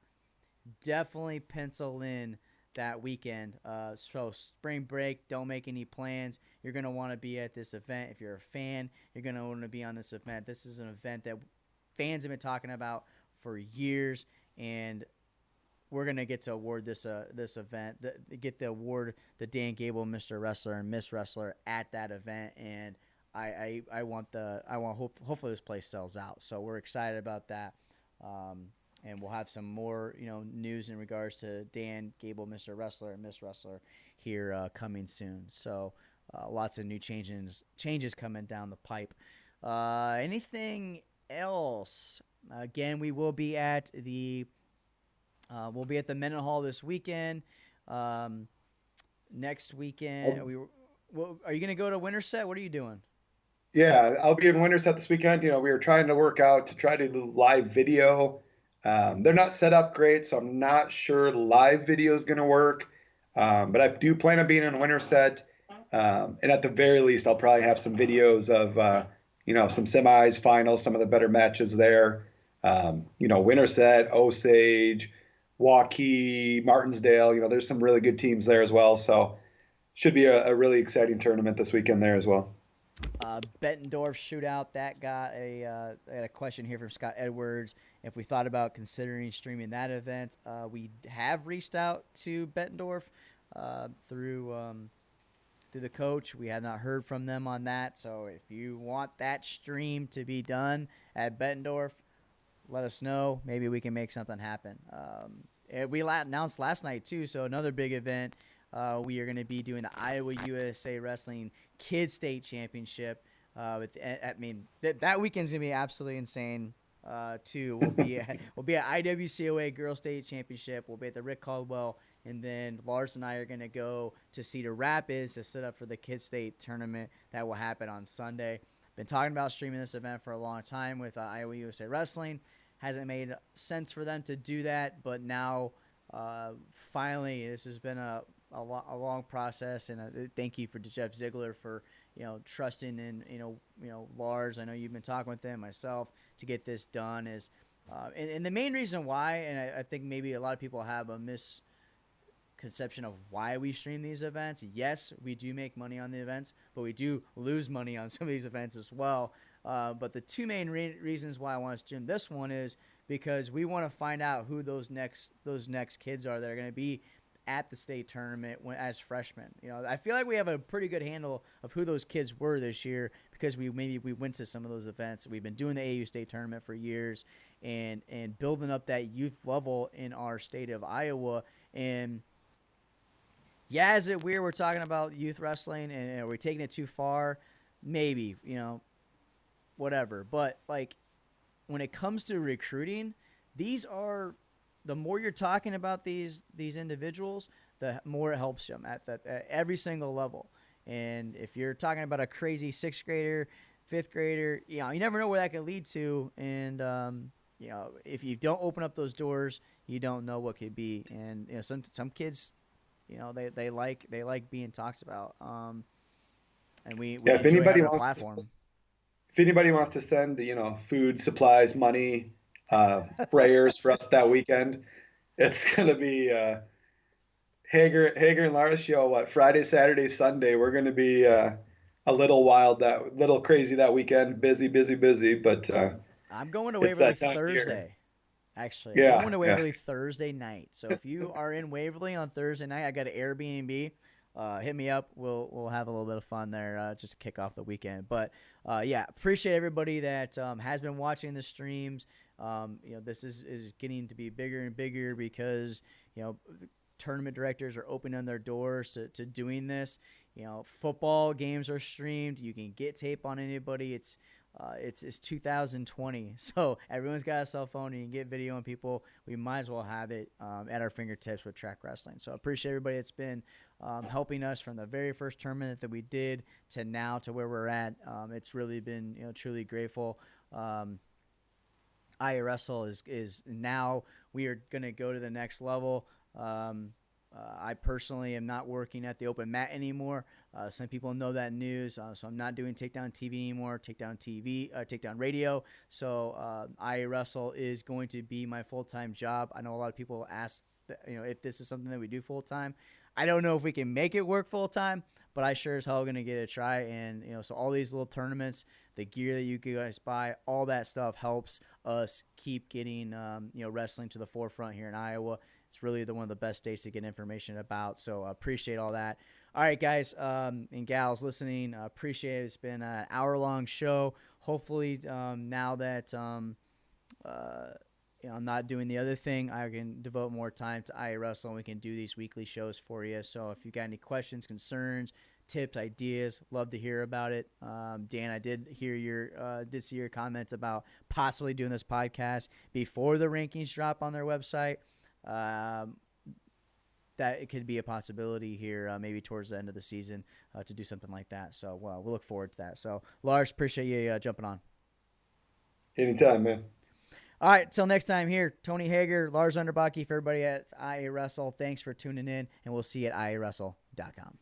definitely pencil in that weekend. So spring break, don't make any plans. You're going to want to be at this event. If you're a fan, you're going to want to be on this event. This is an event that fans have been talking about for years, and we're going to get to award this event, get the award the Dan Gable Mr. Wrestler and Miss Wrestler at that event. And hopefully this place sells out. So we're excited about that. And we'll have some more, news in regards to Dan Gable, Mr. Wrestler and Miss Wrestler here coming soon. So lots of new changes coming down the pipe. Anything else? Again, we will be at the Mennon Hall this weekend. Next weekend, are you going to go to Winterset? What are you doing? Yeah, I'll be in Winterset this weekend. We were trying to work out to try to do live video. They're not set up great, so I'm not sure live video is going to work. But I do plan on being in Winterset. And at the very least, I'll probably have some videos of, some semis, finals, some of the better matches there. Winterset, Osage, Waukee, Martinsdale. There's some really good teams there as well. So should be a really exciting tournament this weekend there as well. Bettendorf shootout, that got I had a question here from Scott Edwards. If we thought about considering streaming that event, we have reached out to Bettendorf through the coach. We have not heard from them on that. So if you want that stream to be done at Bettendorf, let us know. Maybe we can make something happen. We announced last night too. So another big event. We are going to be doing the Iowa USA Wrestling Kids State Championship. That weekend's going to be absolutely insane. Too. We'll be at IWCOA Girls State Championship. We'll be at the Rick Caldwell, and then Lars and I are going to go to Cedar Rapids to set up for the Kids State tournament that will happen on Sunday. Been talking about streaming this event for a long time with Iowa USA Wrestling. Hasn't made sense for them to do that, but now finally, this has been a long process, and thank you for Jeff Ziegler for trusting in Lars. I know you've been talking with him, myself, to get this done. And the main reason why, and I think maybe a lot of people have a misconception of why we stream these events. Yes, we do make money on the events, but we do lose money on some of these events as well. But the two main reasons why I want to stream this one is because we want to find out who those next kids are that are going to be at the state tournament as freshmen. I feel like we have a pretty good handle of who those kids were this year because we went to some of those events. We've been doing the AU state tournament for years and building up that youth level in our state of Iowa. And yeah, is it weird we're talking about youth wrestling and are we taking it too far? Maybe, whatever. But like when it comes to recruiting, the more you're talking about these individuals, the more it helps them at every single level. And if you're talking about a crazy 6th grader, 5th grader, you never know where that could lead to. And if you don't open up those doors, you don't know what could be. And some kids they like being talked about. And we Yeah, enjoy having a platform. if anybody wants to send, food, supplies, money, prayers for us that weekend, it's gonna be Hager and Lars show. What, Friday, Saturday, Sunday? We're gonna be a little wild, that little crazy that weekend. Busy, busy, busy. But I'm going to it's Waverly that time of year. Thursday. Actually, I'm going Yeah, to yeah. Waverly Thursday night. So if you are in Waverly on Thursday night, I got an Airbnb. Hit me up. We'll have a little bit of fun there just to kick off the weekend. But yeah, appreciate everybody that has been watching the streams. This is getting to be bigger and bigger because tournament directors are opening their doors to doing this. Football games are streamed. You can get tape on anybody. It's 2020, so everyone's got a cell phone. And you can get video on people. We might as well have it at our fingertips with track wrestling. So appreciate everybody that's been helping us from the very first tournament that we did to now to where we're at. It's really been truly grateful. IRSL is now we are going to go to the next level. I personally am not working at the open mat anymore. Some people know that news, so I'm not doing Takedown TV anymore. Takedown radio. So IRSL is going to be my full-time job. I know a lot of people ask, if this is something that we do full-time. I don't know if we can make it work full-time, but I sure as hell going to get a try. And so all these little tournaments, the gear that you guys buy, all that stuff helps us keep getting wrestling to the forefront here in Iowa. It's really one of the best states to get information about. So appreciate all that. All right, guys and gals listening, appreciate it. It's been an hour-long show. Hopefully now that I'm not doing the other thing, I can devote more time to IRSL and we can do these weekly shows for you. So if you got any questions, concerns, tips, ideas, love to hear about it. Dan, I did see your comments about possibly doing this podcast before the rankings drop on their website. That it could be a possibility here, maybe towards the end of the season, to do something like that. So we'll look forward to that. So Lars, appreciate you jumping on. Anytime, man. All right, till next time here, Tony Hager, Lars Underbakke, for everybody at IA Wrestle. Thanks for tuning in, and we'll see you at iawrestle.com.